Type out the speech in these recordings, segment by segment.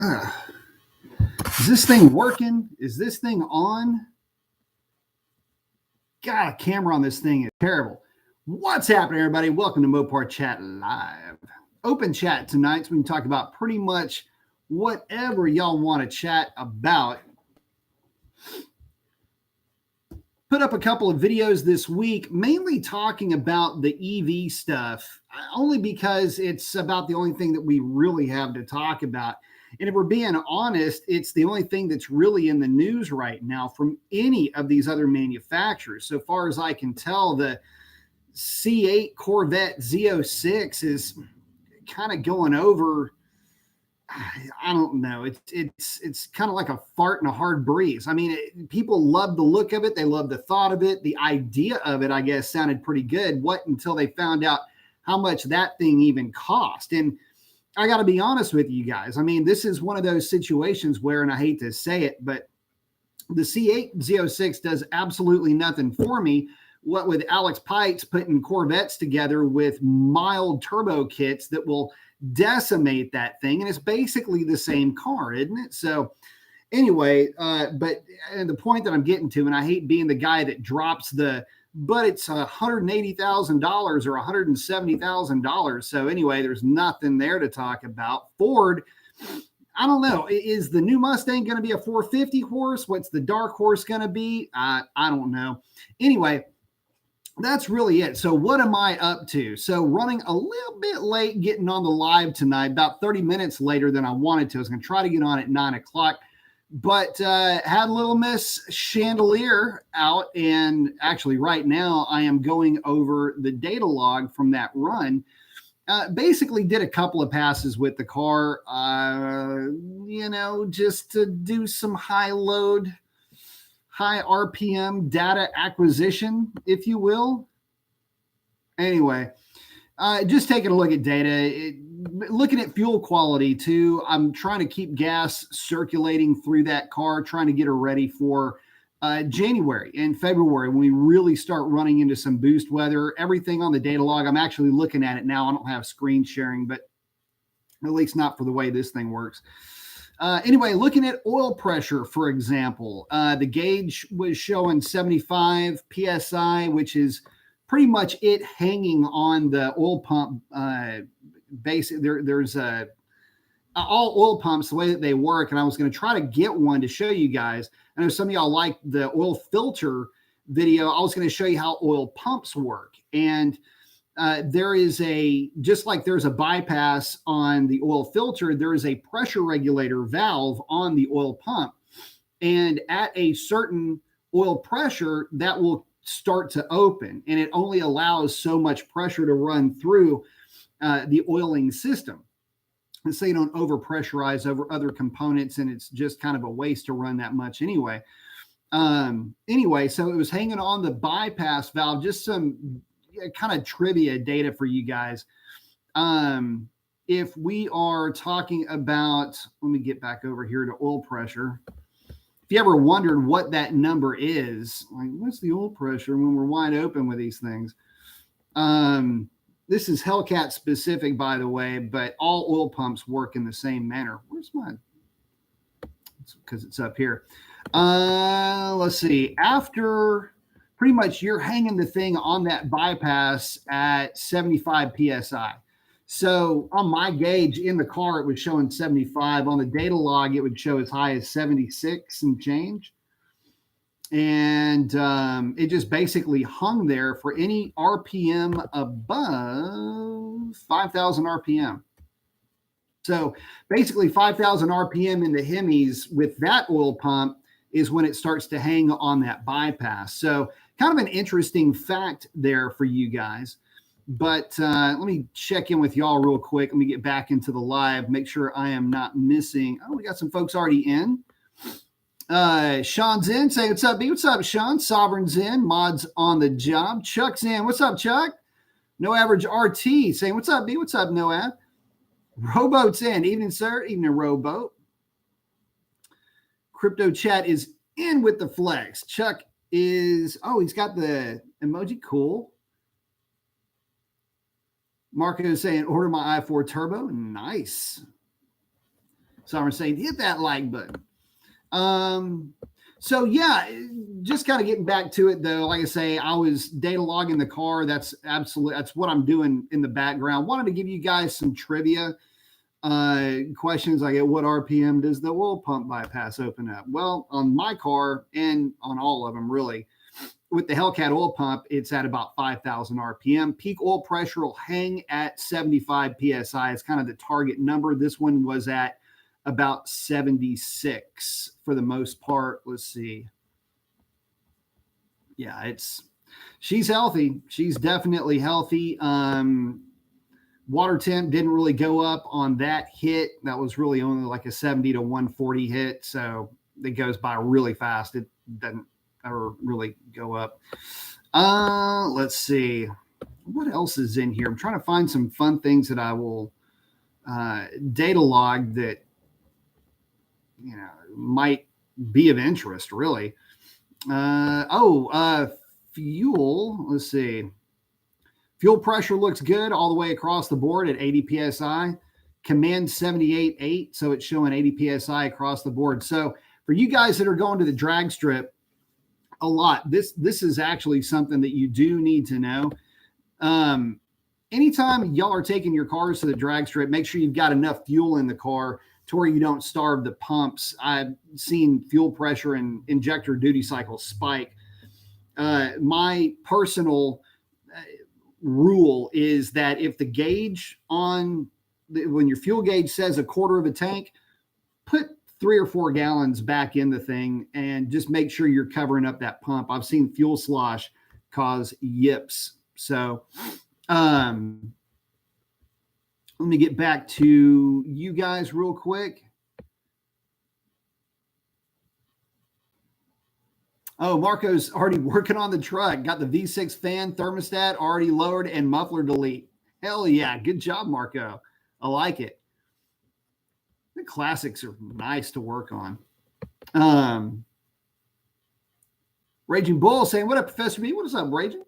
Uh, is this thing working? Is this thing on? God, camera on this thing is terrible. What's happening, everybody? Welcome to Mopar Chat Live. Open chat tonight, so we can talk about pretty much whatever y'all want to chat about. Put up a couple of videos this week, mainly talking about the EV stuff, only because it's about the only thing that we really have to talk about. And if we're being honest, it's the only thing that's really in the news right now from any of these other manufacturers. So far as I can tell, the C8 Corvette Z06 is kind of going over. I don't know. It's kind of like a fart in a hard breeze. I mean, people love the look of it. They love the thought of it. The idea of it, I guess, sounded pretty good. What until they found out how much that thing even cost. And I got to be honest with you guys. I mean, this is one of those situations where, and I hate to say it, but the C8 Z06 does absolutely nothing for me. What with Alex Pikes putting Corvettes together with mild turbo kits that will decimate that thing. And it's basically the same car, isn't it? So anyway, but the point that I'm getting to, and I hate being the guy that drops but it's $180,000 or $170,000. So anyway, there's nothing there to talk about. Ford, I don't know. Is the new Mustang going to be a 450 horse? What's the dark horse going to be? I don't know. Anyway, that's really it. So what am I up to? So running a little bit late, getting on the live tonight, about 30 minutes later than I wanted to. I was going to try to get on at 9 o'clock. But had Little Miss Chandelier out, and actually right now I am going over the data log from that run. Basically did a couple of passes with the car, just to do some high load, high RPM data acquisition, if you will. Anyway, just taking a look at data, looking at fuel quality too. I'm trying to keep gas circulating through that car, trying to get her ready for January and February when we really start running into some boost weather. Everything on the data log, I'm actually looking at it now. I don't have screen sharing, but at least not for the way this thing works. Anyway, looking at oil pressure, for example, the gauge was showing 75 PSI, which is pretty much it hanging on the oil pump base. There's all oil pumps, the way that they work. And I was going to try to get one to show you guys. I know some of y'all like the oil filter video. I was going to show you how oil pumps work. And there is just like there's a bypass on the oil filter, there is a pressure regulator valve on the oil pump. And at a certain oil pressure, that will start to open, and it only allows so much pressure to run through the oiling system. And so you don't overpressurize over other components, and it's just kind of a waste to run that much anyway. Anyway, so it was hanging on the bypass valve, just some kind of trivia data for you guys. If we are talking about, let me get back over here to oil pressure. If you ever wondered what that number is, like what's the oil pressure when we're wide open with these things? This is Hellcat specific, by the way, but all oil pumps work in the same manner. Where's mine? It's because it's up here. Let's see. After pretty much you're hanging the thing on that bypass at 75 PSI. So on my gauge in the car, it was showing 75. On the data log, it would show as high as 76 and change. And it just basically hung there for any RPM above 5,000 RPM. So basically 5,000 RPM in the Hemis with that oil pump is when it starts to hang on that bypass. So kind of an interesting fact there for you guys. But let me check in with y'all real quick. Let me get back into the live, make sure I am not missing. Oh, we got some folks already in. Sean's in, saying, what's up, B? What's up, Sean? Sovereign's in, mods on the job. Chuck's in. What's up, Chuck? No Average RT saying, what's up, B? What's up, Noab? Rowboat's in. Evening, sir. Evening, Rowboat. Crypto Chat is in with the flex. Chuck is, he's got the emoji. Cool. Marco is saying, order my i4 Turbo. Nice. Some are saying hit that like button. So yeah, just kind of getting back to it though. Like I say, I was data logging the car. That's what I'm doing in the background. Wanted to give you guys some trivia questions. Like at what RPM does the oil pump bypass open up? Well, on my car and on all of them really, with the Hellcat oil pump, it's at about 5,000 RPM. Peak oil pressure will hang at 75 PSI. It's kind of the target number. This one was at about 76 for the most part. Let's see. Yeah, she's healthy. She's definitely healthy. Water temp didn't really go up on that hit. That was really only like a 70 to 140 hit. So it goes by really fast. It doesn't ever really go up. Let's see. What else is in here? I'm trying to find some fun things that I will data log that, might be of interest, really. Fuel. Let's see. Fuel pressure looks good all the way across the board at 80 PSI. Command 78.8, so it's showing 80 PSI across the board. So for you guys that are going to the drag strip a lot, this is actually something that you do need to know. Anytime y'all are taking your cars to the drag strip, make sure you've got enough fuel in the car to where you don't starve the pumps. I've seen fuel pressure and injector duty cycle spike. My personal rule is that if the gauge when your fuel gauge says a quarter of a tank, put 3 or 4 gallons back in the thing and just make sure you're covering up that pump. I've seen fuel slosh cause yips. So, let me get back to you guys real quick. Oh, Marco's already working on the truck. Got the V6 fan thermostat already lowered and muffler delete. Hell yeah. Good job, Marco. I like it. The classics are nice to work on. Raging Bull saying, what up, Professor B? What is up, Raging?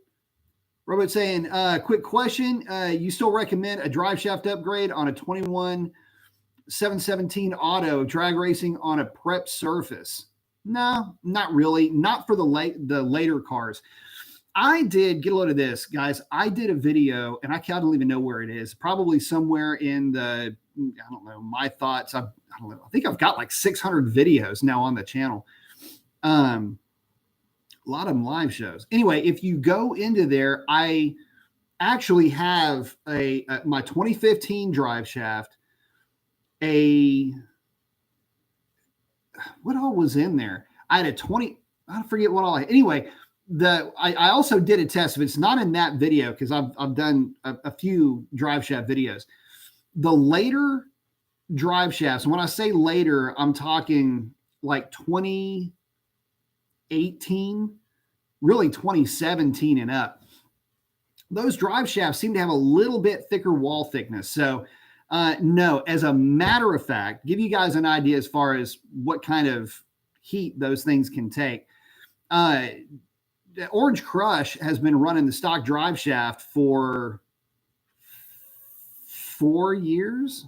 Robert saying, quick question. You still recommend a drive shaft upgrade on a 21 717 auto drag racing on a prep surface? No, not really. Not for the later cars. I did get a load of this, guys. I did a video, and I don't even know where it is. Probably somewhere in the, I don't know, my thoughts. I don't know. I think I've got like 600 videos now on the channel. A lot of them live shows. Anyway, if you go into there, I actually have my 2015 drive shaft. What all was in there? I had a 20. I forget what all. Anyway, I also did a test. If it's not in that video, because I've done a few drive shaft videos. The later drive shafts. And when I say later, I'm talking like 2018, really 2017 and up. Those drive shafts seem to have a little bit thicker wall thickness. So no, as a matter of fact, give you guys an idea as far as what kind of heat those things can take. The Orange Crush has been running the stock drive shaft for 4 years,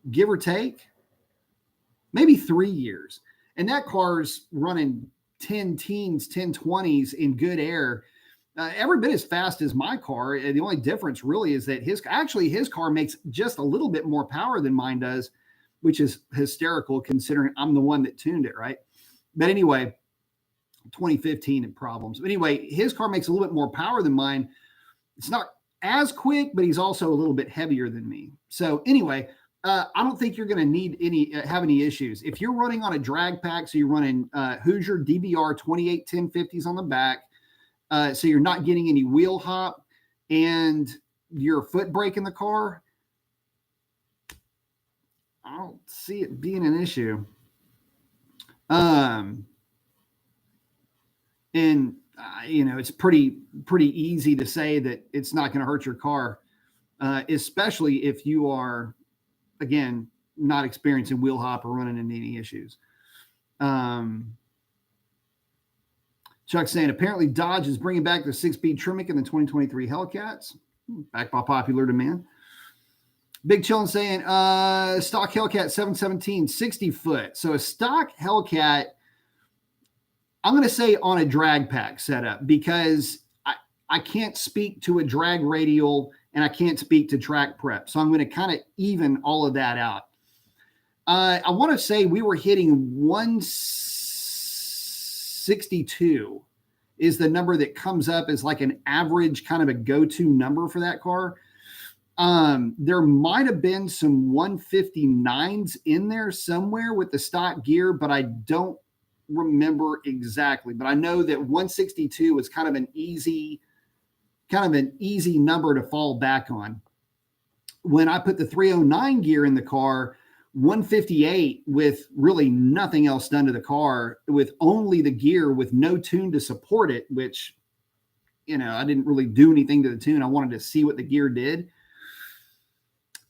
give or take, maybe 3 years. And that car's running 10 teens, 10 20s in good air. Every bit as fast as my car. The only difference really is that his car makes just a little bit more power than mine does, which is hysterical considering I'm the one that tuned it, right? But anyway, 2015 and problems. But anyway, his car makes a little bit more power than mine. It's not as quick, but he's also a little bit heavier than me. So anyway, I don't think you're going to have any issues. If you're running on a drag pack, so you're running Hoosier DBR 28 1050s on the back, so you're not getting any wheel hop and your foot brake in the car, I don't see it being an issue. It's pretty easy to say that it's not going to hurt your car, especially if you are, again, not experiencing wheel hop or running into any issues. Chuck's saying, apparently Dodge is bringing back the 6-speed Tremec in the 2023 Hellcats, back by popular demand. Big Chillin saying, stock Hellcat 717, 60 foot. So a stock Hellcat, I'm going to say on a drag pack setup, because I can't speak to a drag radial and I can't speak to track prep. So I'm going to kind of even all of that out. I want to say we were hitting 162 is the number that comes up as like an average kind of a go-to number for that car. There might have been some 159s in there somewhere with the stock gear, but I don't remember exactly. But I know that 162 was kind of an easy number to fall back on. When I put the 309 gear in the car, 158 with really nothing else done to the car, with only the gear, with no tune to support it, which, I didn't really do anything to the tune. I wanted to see what the gear did.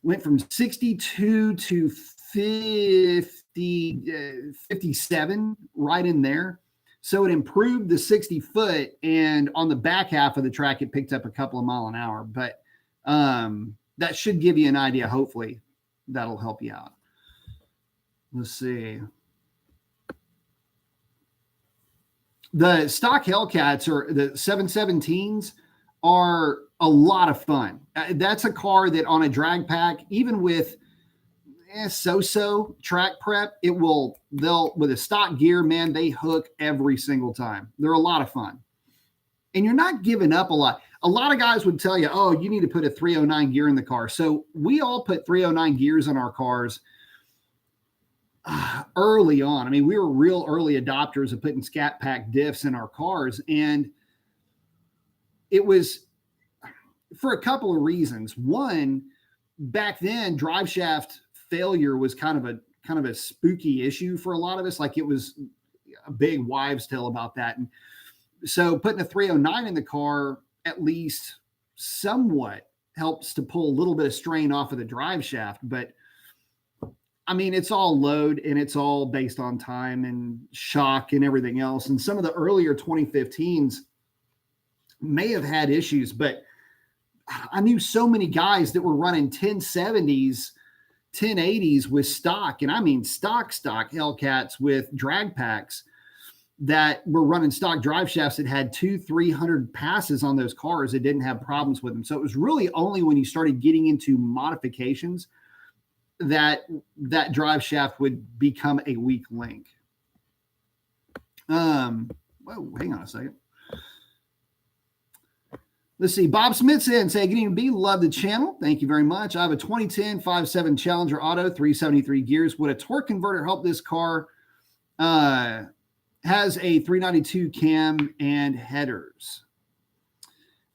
Went from 62 to 57, right in there. So it improved the 60 foot, and on the back half of the track, it picked up a couple of miles an hour. But that should give you an idea. Hopefully that'll help you out. Let's see. The stock Hellcats, or the 717s, are a lot of fun. That's a car that on a drag pack, even with so-so track prep, they'll with a stock gear, man, they hook every single time. They're a lot of fun. And you're not giving up a lot. A lot of guys would tell you, oh, you need to put a 309 gear in the car. So we all put 309 gears in our cars early on. I mean, we were real early adopters of putting scat pack diffs in our cars. And it was for a couple of reasons. One, back then, Driveshaft failure was kind of a spooky issue for a lot of us. Like, it was a big wives' tale about that. And so putting a 309 in the car at least somewhat helps to pull a little bit of strain off of the drive shaft. But I mean, it's all load and it's all based on time and shock and everything else. And some of the earlier 2015s may have had issues, but I knew so many guys that were running 1070s, 1080s with stock. And I mean, stock Hellcats with drag packs that were running stock drive shafts that had 200-300 passes on those cars that didn't have problems with them. So it was really only when you started getting into modifications that drive shaft would become a weak link. Whoa, hang on a second. Let's see. Bob Smith's in saying, good evening, B. Love the channel. Thank you very much. I have a 2010 5.7 Challenger Auto, 373 gears. Would a torque converter help this car? Has a 392 cam and headers.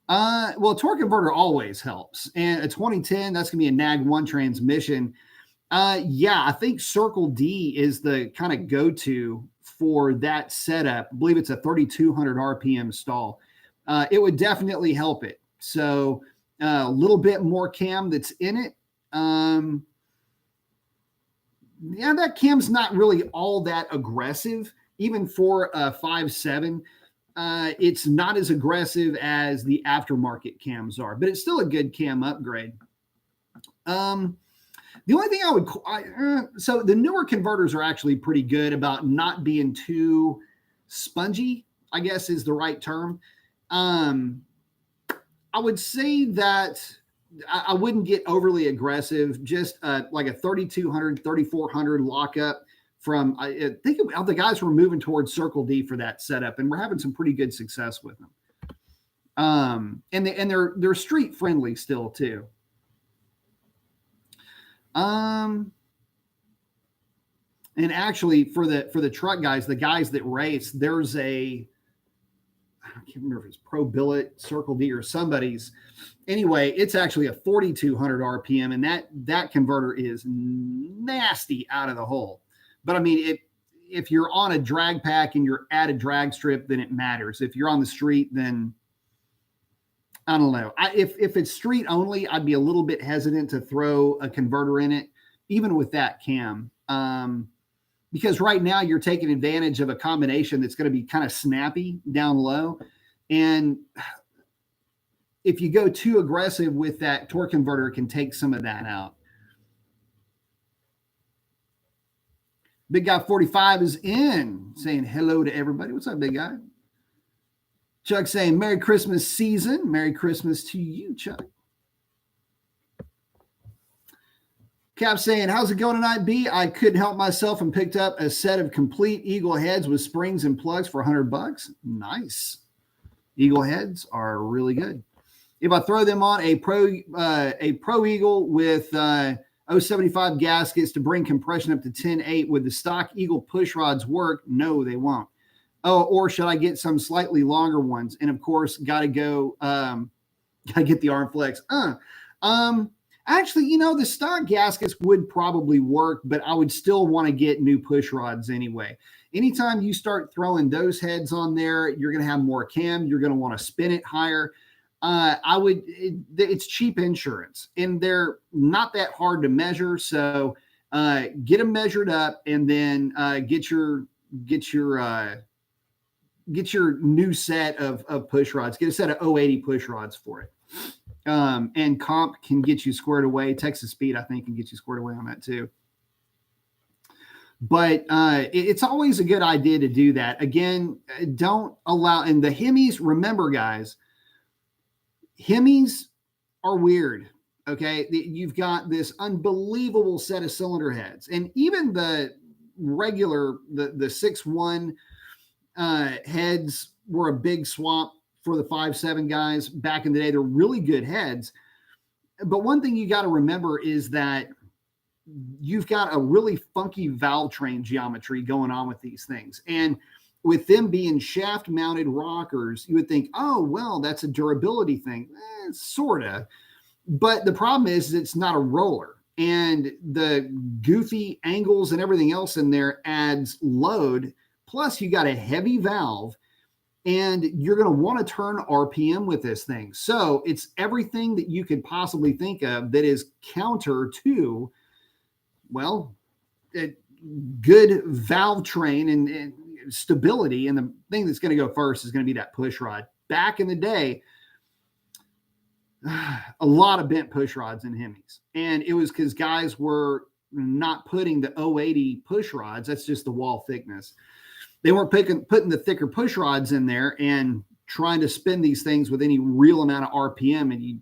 Well, a torque converter always helps. And a 2010, that's going to be a NAG1 transmission. Yeah, I think Circle D is the kind of go-to for that setup. I believe it's a 3,200 RPM stall. It would definitely help it. So a little bit more cam that's in it. Yeah, that cam's not really all that aggressive. Even for a 5.7, it's not as aggressive as the aftermarket cams are, but it's still a good cam upgrade. The only thing so the newer converters are actually pretty good about not being too spongy, I guess is the right term. I would say that I wouldn't get overly aggressive, just like a 3,200, 3,400 lockup. From I think the guys were moving towards Circle D for that setup, and we're having some pretty good success with them. And they're street friendly still too. And actually for the truck guys, the guys that race, there's I can't remember if it's Pro Billet, Circle D, or somebody's. Anyway, it's actually a 4,200 RPM, and that converter is nasty out of the hole. But I mean, if you're on a drag pack and you're at a drag strip, then it matters. If you're on the street, then I don't know. If it's street only, I'd be a little bit hesitant to throw a converter in it, even with that cam. Because right now you're taking advantage of a combination that's going to be kind of snappy down low. And if you go too aggressive with that torque converter, it can take some of that out. Big Guy 45 is in, saying hello to everybody. What's up, Big Guy? Chuck saying Merry Christmas season. Merry Christmas to you, Chuck. Cap saying, how's it going tonight, B? I couldn't help myself and picked up a set of complete Eagle heads with springs and plugs for $100. Nice. Eagle heads are really good. If I throw them on a Pro Eagle with 075 gaskets to bring compression up to 10.8, would the stock Eagle push rods work? No, they won't. Oh, or should I get some slightly longer ones? And of course, got to get the arm flex. Actually, the stock gaskets would probably work, but I would still want to get new push rods anyway. Anytime you start throwing those heads on there, you're going to have more cam. You're going to want to spin it higher. It's cheap insurance, and they're not that hard to measure. So get them measured up, and then get your new set of push rods. Get a set of 080 push rods for it. And Comp can get you squared away. Texas Speed, I think, can get you squared away on that too. But it's always a good idea to do that. Again, don't allow, and the Hemis, remember guys, Hemis are weird. Okay. You've got this unbelievable set of cylinder heads, and even the regular, the 6.1 heads were a big swap for the 5.7 guys back in the day. They're really good heads. But one thing you got to remember is that you've got a really funky valve train geometry going on with these things. And with them being shaft mounted rockers, you would think, oh, well, that's a durability thing. Sort of. But the problem is it's not a roller. And the goofy angles and everything else in there adds load. Plus, you got a heavy valve, and you're going to want to turn RPM with this thing. So it's everything that you could possibly think of that is counter to, well, good valve train and stability. And the thing that's going to go first is going to be that push rod. Back in the day, a lot of bent push rods in Hemis. And it was because guys were not putting the 080 push rods. That's just the wall thickness. They weren't putting the thicker push rods in there and trying to spin these things with any real amount of RPM, and you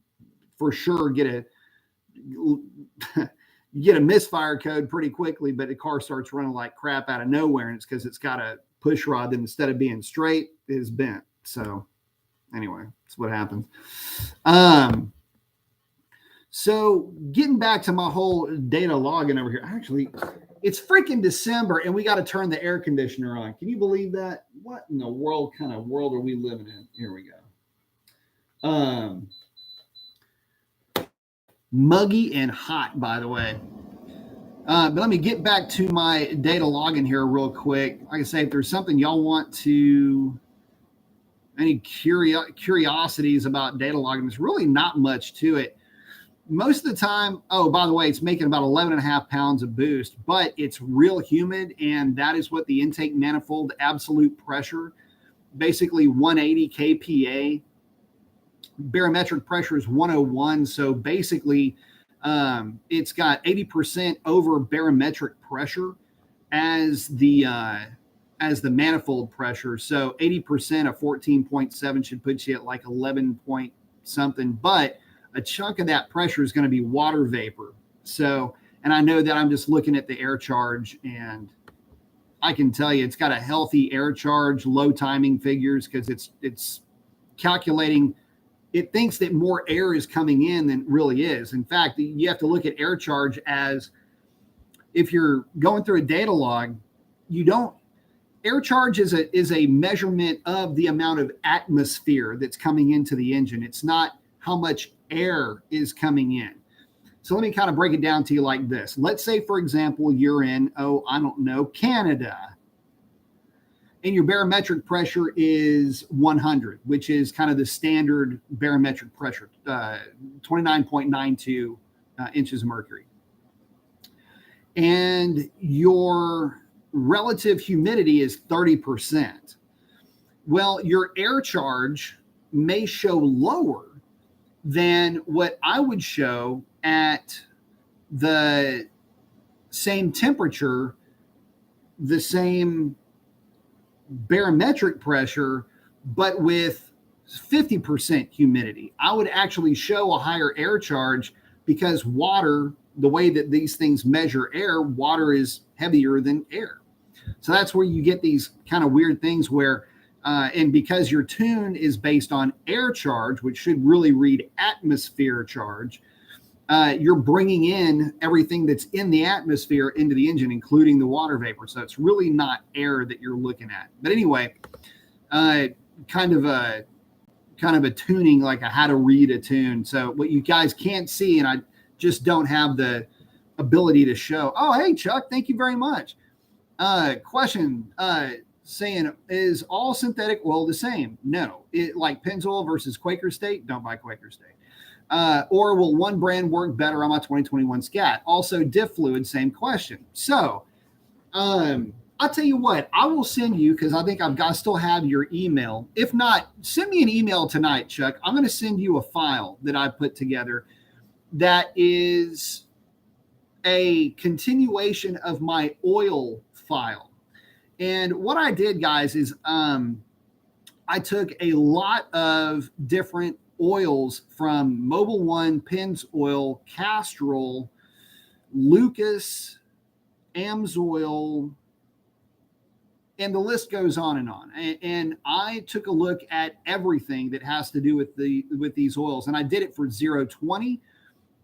for sure get a misfire code pretty quickly, but the car starts running like crap out of nowhere, and it's because it's got a push rod that instead of being straight is bent. So anyway, that's what happens. So getting back to my whole data logging over here, actually, it's freaking December and we got to turn the air conditioner on. Can you believe that? What in the world kind of world are we living in? Here we go. Muggy and hot, by the way. But let me get back to my data logging here real quick. Like I say, if there's something y'all want to, any curiosities about data logging, there's really not much to it. Most of the time, oh, by the way, it's making about 11.5 pounds of boost, but it's real humid, and that is what the intake manifold absolute pressure, basically 180 kPa. Barometric pressure is 101, so basically it's got 80% over barometric pressure as the manifold pressure. So 80% of 14.7 should put you at like 11 point something, but a chunk of that pressure is going to be water vapor. So, and I know that I'm just looking at the air charge, and I can tell you it's got a healthy air charge, low timing figures, because it's calculating. It thinks that more air is coming in than really is. In fact, you have to look at air charge as, if you're going through a data log, air charge is a measurement of the amount of atmosphere that's coming into the engine. It's not how much air is coming in. So let me kind of break it down to you like this. Let's say, for example, you're in, Canada, and your barometric pressure is 100, which is kind of the standard barometric pressure, 29.92 inches of mercury. And your relative humidity is 30%. Well, your air charge may show lower than what I would show at the same temperature the same barometric pressure, but with 50% humidity. I would actually show a higher air charge because water, the way that these things measure air, water is heavier than air. So that's where you get these kind of weird things where, and because your tune is based on air charge, which should really read atmosphere charge, you're bringing in everything that's in the atmosphere into the engine, including the water vapor. So it's really not air that you're looking at. But anyway, kind of a tuning, like how to read a tune. So what you guys can't see, and I just don't have the ability to show. Oh, hey, Chuck, thank you very much. Question saying, is all synthetic oil the same? No. Like Pennzoil versus Quaker State, don't buy Quaker State. Or will one brand work better on my 2021 Scat? Also, diff fluid, same question. So I'll tell you what, I will send you, because I think I still have your email. If not, send me an email tonight, Chuck. I'm going to send you a file that I put together that is a continuation of my oil file. And what I did, guys, is I took a lot of different oils from Mobil 1, Pennzoil, Castrol, Lucas, Amsoil, and the list goes on and on. And I took a look at everything that has to do with these oils, and I did it for 0-20.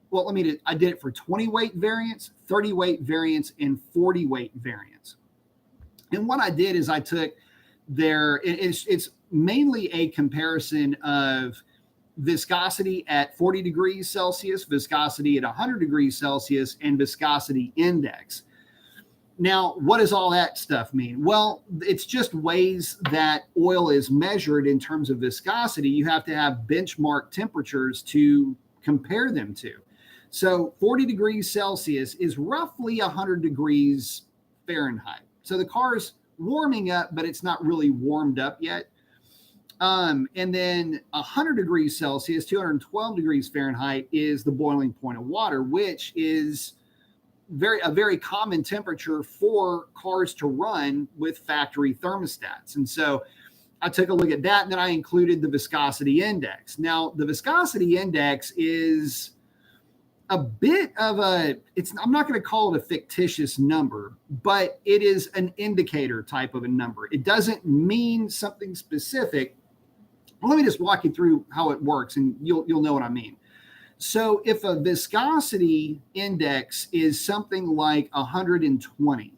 Well, I did it for 20 weight variants, 30 weight variants, and 40 weight variants. And what I did is I took it's mainly a comparison of viscosity at 40 degrees Celsius, viscosity at 100 degrees Celsius, and viscosity index. Now, what does all that stuff mean? Well, it's just ways that oil is measured in terms of viscosity. You have to have benchmark temperatures to compare them to. So 40 degrees Celsius is roughly 100 degrees Fahrenheit. So the car's warming up, but it's not really warmed up yet. And then 100 degrees Celsius, 212 degrees Fahrenheit is the boiling point of water, which is a very common temperature for cars to run with factory thermostats. And so I took a look at that, and then I included the viscosity index. Now, the viscosity index is a bit of I'm not going to call it a fictitious number, but it is an indicator type of a number. It doesn't mean something specific. Well, let me just walk you through how it works, and you'll know what I mean. So if a viscosity index is something like 120,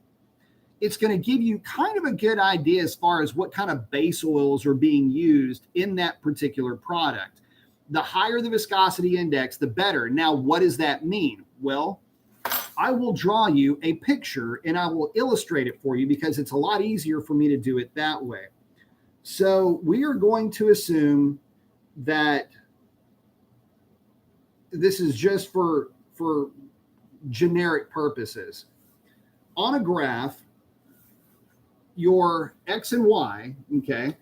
it's going to give you kind of a good idea as far as what kind of base oils are being used in that particular product. The higher the viscosity index, the better. Now, what does that mean? Well, I will draw you a picture and I will illustrate it for you because it's a lot easier for me to do it that way. So we are going to assume that this is just for generic purposes. On a graph, your X and Y, okay,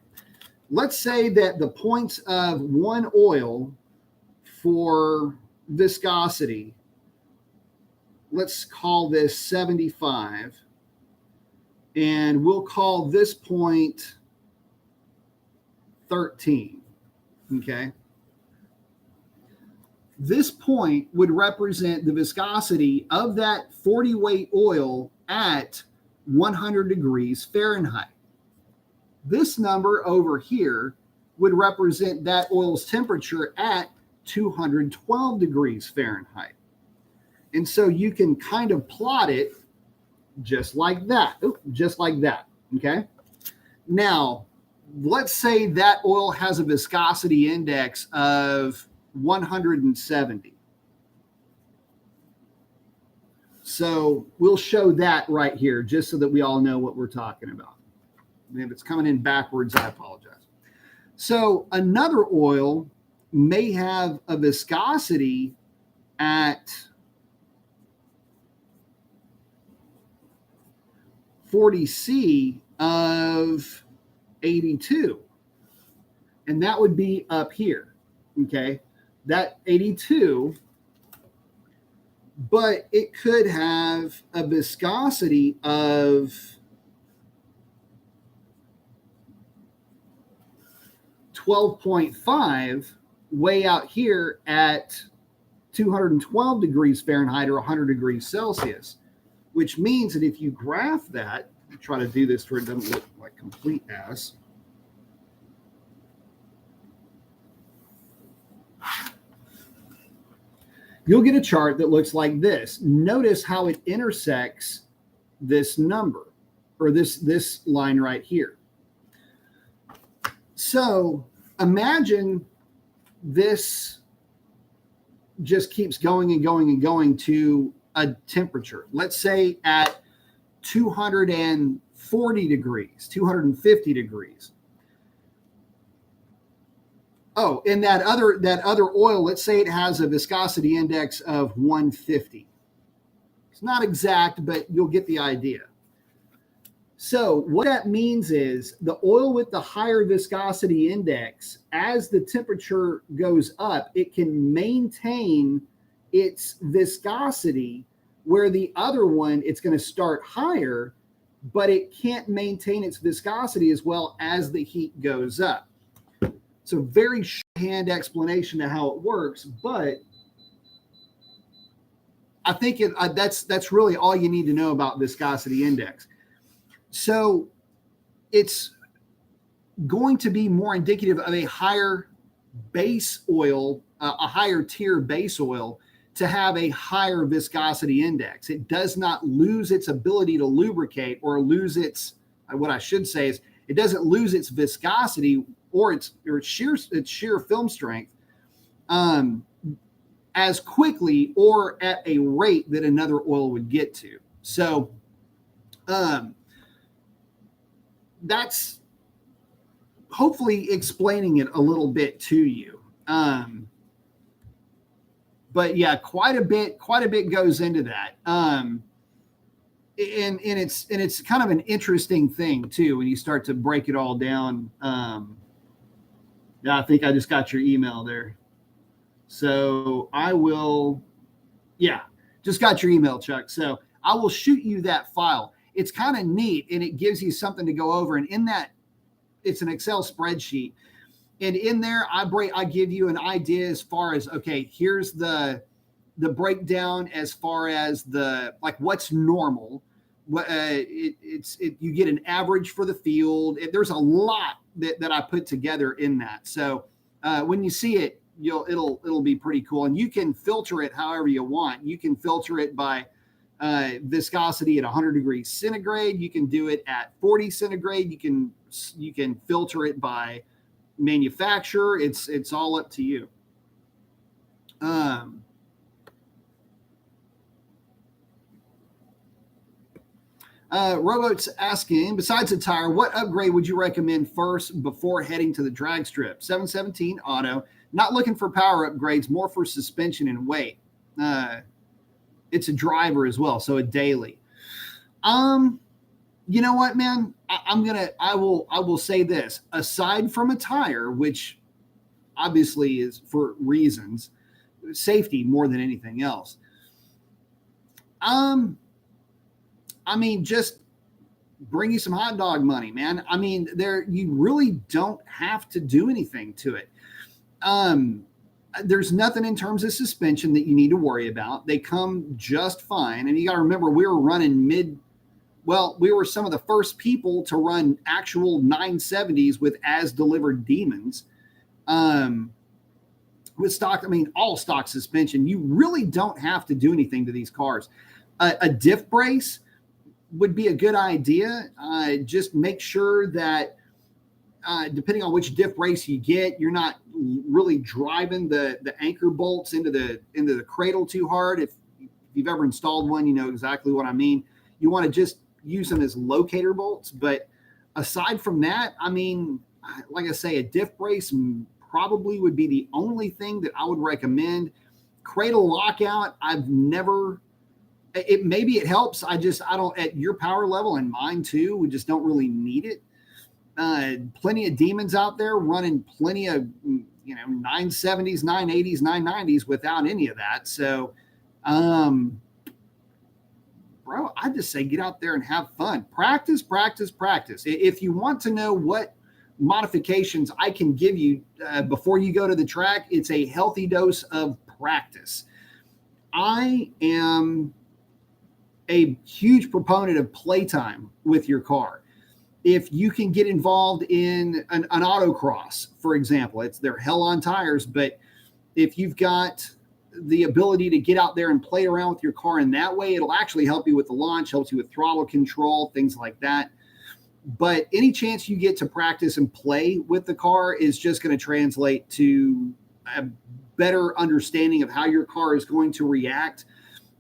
let's say that the points of one oil for viscosity, let's call this 75, and we'll call this point 13, okay? This point would represent the viscosity of that 40 weight oil at 100 degrees Fahrenheit. This number over here would represent that oil's temperature at 212 degrees Fahrenheit. And so you can kind of plot it just like that. Just like that, okay? Now, let's say that oil has a viscosity index of 170. So we'll show that right here just so that we all know what we're talking about. And if it's coming in backwards, I apologize. So another oil may have a viscosity at 40C of 82. And that would be up here, okay? That 82, but it could have a viscosity of 12.5 way out here at 212 degrees Fahrenheit or 100 degrees Celsius, which means that if you graph that, try to do this where it doesn't look like complete ass. You'll get a chart that looks like this. Notice how it intersects this number, or this line right here. So imagine this just keeps going and going and going to a temperature. Let's say at 240 degrees, 250 degrees. Oh, and that other oil, let's say it has a viscosity index of 150. It's not exact, but you'll get the idea. So what that means is the oil with the higher viscosity index, as the temperature goes up, it can maintain its viscosity, where the other one, it's going to start higher, but it can't maintain its viscosity as well as the heat goes up. So very shorthand explanation of how it works, but I think that's really all you need to know about viscosity index. So it's going to be more indicative of a higher base oil, a higher tier base oil, to have a higher viscosity index. It does not lose its ability to lubricate or lose its, what I should say is, it doesn't lose its viscosity or its sheer film strength as quickly or at a rate that another oil would get to. So that's hopefully explaining it a little bit to you. But yeah, quite a bit goes into that. And it's kind of an interesting thing too, when you start to break it all down. Yeah, I think I just got your email there. So I will, yeah, just got your email, Chuck. So I will shoot you that file. It's kind of neat, and it gives you something to go over. And in that, it's an Excel spreadsheet. And in there, I give you an idea as far as, okay, here's the breakdown as far as what's normal. You get an average for the field. There's a lot that I put together in that. So when you see it, it'll be pretty cool. And you can filter it however you want. You can filter it by viscosity at 100 degrees centigrade. You can do it at 40 centigrade. You can filter it by manufacturer. It's all up to you. Robo's asking, besides the tire, what upgrade would you recommend first before heading to the drag strip? 717 auto, not looking for power upgrades, more for suspension and weight. It's a driver as well, so a daily. You know what, man? I will say this. Aside from a tire, which obviously is for reasons, safety more than anything else. I mean, just bring you some hot dog money, man. I mean, you really don't have to do anything to it. There's nothing in terms of suspension that you need to worry about. They come just fine. And you got to remember, we were running we were some of the first people to run actual 970s with as delivered demons. With stock, I mean, all stock suspension. You really don't have to do anything to these cars. A diff brace would be a good idea. Just make sure that depending on which diff brace you get, you're not really driving the anchor bolts into the cradle too hard. If you've ever installed one, you know exactly what I mean. You want to just use them as locator bolts. But aside from that, I mean, like I say, a diff brace probably would be the only thing that I would recommend. Cradle lockout, maybe it helps. I don't, at your power level and mine too, we just don't really need it. Plenty of demons out there running plenty of, 970s, 980s, 990s without any of that. So, bro, I just say get out there and have fun. Practice. If you want to know what modifications I can give you before you go to the track. It's a healthy dose of practice. I am a huge proponent of playtime with your car. If you can get involved in an autocross, for example, they're hell on tires, but if you've got the ability to get out there and play around with your car in that way, it'll actually help you with the launch, helps you with throttle control, things like that. But any chance you get to practice and play with the car is just going to translate to a better understanding of how your car is going to react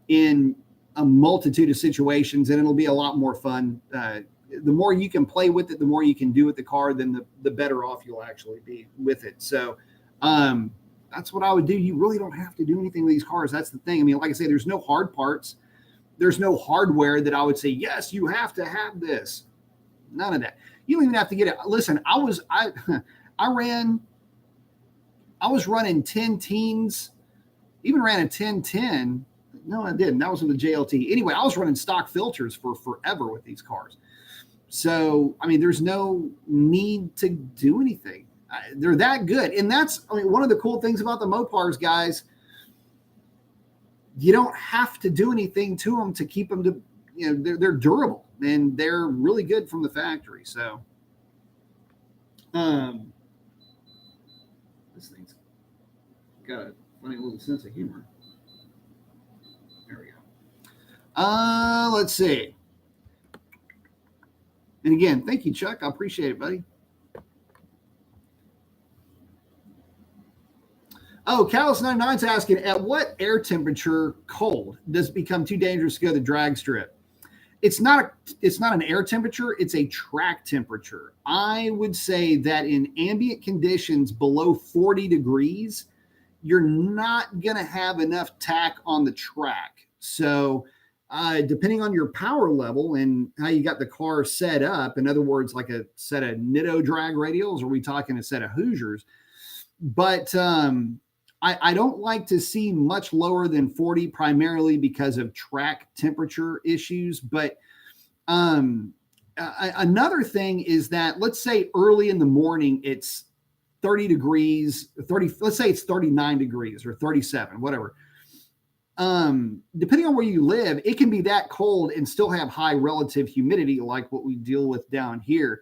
in a multitude of situations, and it'll be a lot more fun. The more you can play with it, the more you can do with the car, then the better off you'll actually be with it. So that's what I would do. You really don't have to do anything with these cars. That's the thing. I mean, like I say, there's no hard parts. There's no hardware that I would say, yes, you have to have this. None of that. You don't even have to get it. Listen, I was running 10 teens, even ran a 1010. No, I didn't. That was with the JLT. Anyway, I was running stock filters for forever with these cars. So, I mean, there's no need to do anything. They're that good. And that's, I mean, one of the cool things about the Mopars, guys, you don't have to do anything to them to keep them to, you know, they're durable and they're really good from the factory. So, this thing's got a funny little sense of humor. There we go. Let's see. And again, thank you, Chuck. I appreciate it, buddy. Oh, Callus99's asking, at what air temperature cold does it become too dangerous to go to the drag strip? It's not an air temperature, it's a track temperature. I would say that in ambient conditions below 40 degrees, you're not going to have enough tack on the track. So depending on your power level and how you got the car set up, in other words, like a set of Nitto drag radials, or are we talking a set of Hoosiers? But I don't like to see much lower than 40, primarily because of track temperature issues. But another thing is that, let's say early in the morning, it's 30 degrees, let's say it's 39 degrees or 37, whatever. Depending on where you live, it can be that cold and still have high relative humidity, like what we deal with down here.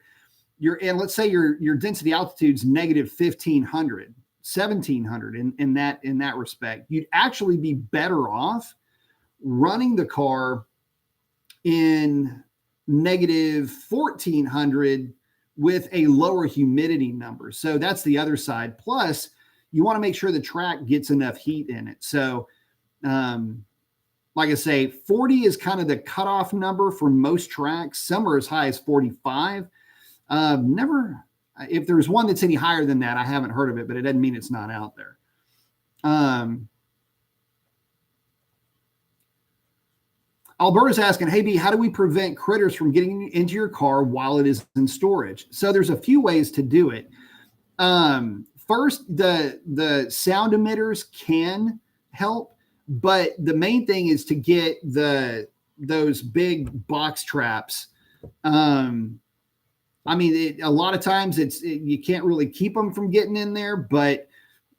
And let's say your density altitude's negative 1,500. 1,700 in that respect. You'd actually be better off running the car in negative 1,400 with a lower humidity number. So that's the other side. Plus, you want to make sure the track gets enough heat in it. So, like I say, 40 is kind of the cutoff number for most tracks. Some are as high as 45. If there's one that's any higher than that, I haven't heard of it, but it doesn't mean it's not out there. Alberta's asking, hey, B, how do we prevent critters from getting into your car while it is in storage? So there's a few ways to do it. First, the sound emitters can help, but the main thing is to get those big box traps. I mean, a lot of times you can't really keep them from getting in there, but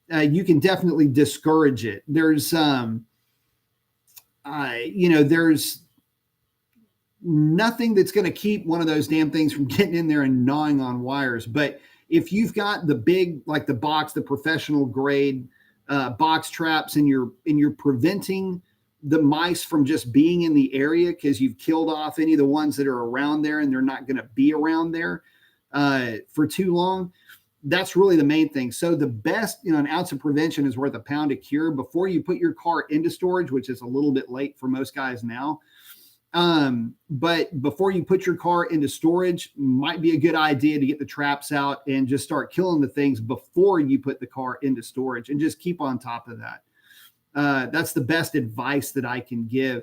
you can definitely discourage it. There's, there's nothing that's going to keep one of those damn things from getting in there and gnawing on wires. But if you've got the big, like the professional grade box traps, and you're preventing the mice from just being in the area because you've killed off any of the ones that are around there and they're not going to be around there for too long, that's really the main thing. So the best, an ounce of prevention is worth a pound of cure. Before you put your car into storage, which is a little bit late for most guys now, but before you put your car into storage, might be a good idea to get the traps out and just start killing the things before you put the car into storage, and just keep on top of that. That's the best advice that I can give.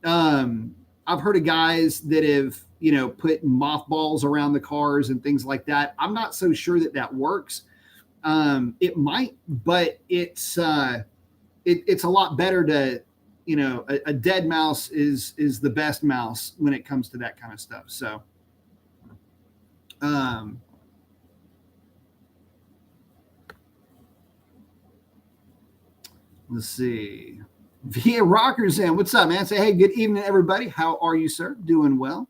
I've heard of guys that have, put mothballs around the cars and things like that. I'm not so sure that works. It might, but it's a lot better to, a dead mouse is the best mouse when it comes to that kind of stuff. So, Let's see. Via Rockers in. What's up, man? Say, hey, good evening, everybody. How are you, sir? Doing well.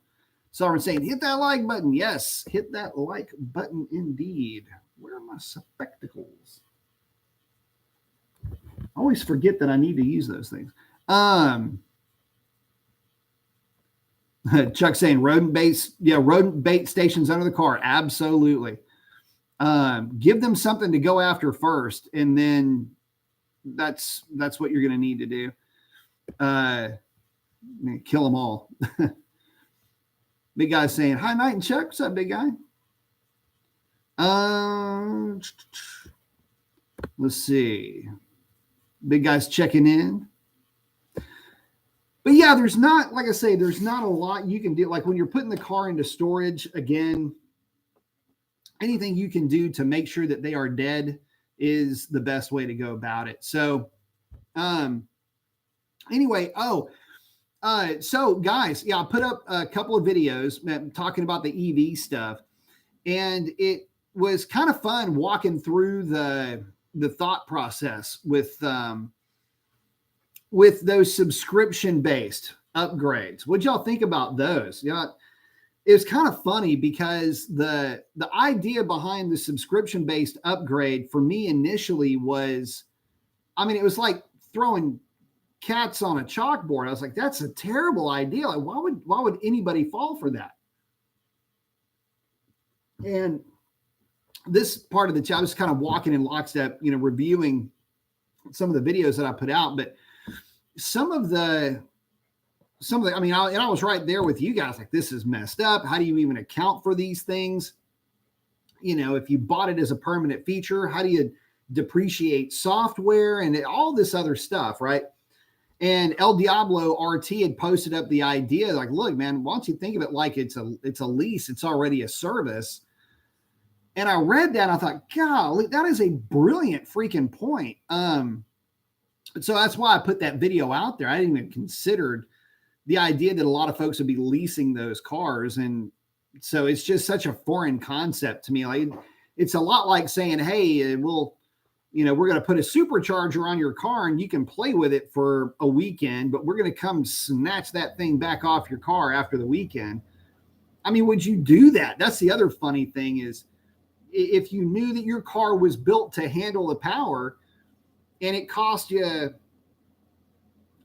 Sovereign saying, hit that like button. Yes, hit that like button indeed. Where are my spectacles? I always forget that I need to use those things. Chuck saying rodent bait stations under the car. Absolutely. Give them something to go after first, and then that's what you're going to need to do. Kill them all. Big guy saying, hi, Night and Chuck. What's up, big guy? Let's see. Big guy's checking in. But yeah, there's not, like I say, there's not a lot you can do. Like when you're putting the car into storage, again, anything you can do to make sure that they are dead is the best way to go about it. So, anyway, so guys, yeah, I put up a couple of videos talking about the EV stuff, and it was kind of fun walking through the thought process with those subscription-based upgrades. What'd y'all think about those? You know, it was kind of funny because the idea behind the subscription-based upgrade for me initially was, I mean, it was like throwing cats on a chalkboard. I was like, that's a terrible idea. Like, why would anybody fall for that? And this part of the chat, I was kind of walking in lockstep, you know, reviewing some of the videos that I put out, but some of the, I mean, I was right there with you guys. Like, this is messed up. How do you even account for these things? You know, if you bought it as a permanent feature, how do you depreciate software and all this other stuff, right? And El Diablo RT had posted up the idea, like, look, man, why don't you think of it like it's a lease? It's already a service. And I read that and I thought, golly, that is a brilliant freaking point. So that's why I put that video out there. I didn't even consider the idea that a lot of folks would be leasing those cars. And so it's just such a foreign concept to me. Like, it's a lot like saying, hey, we're going to put a supercharger on your car and you can play with it for a weekend, but we're going to come snatch that thing back off your car after the weekend. I mean, would you do that? That's the other funny thing is, if you knew that your car was built to handle the power and it cost you,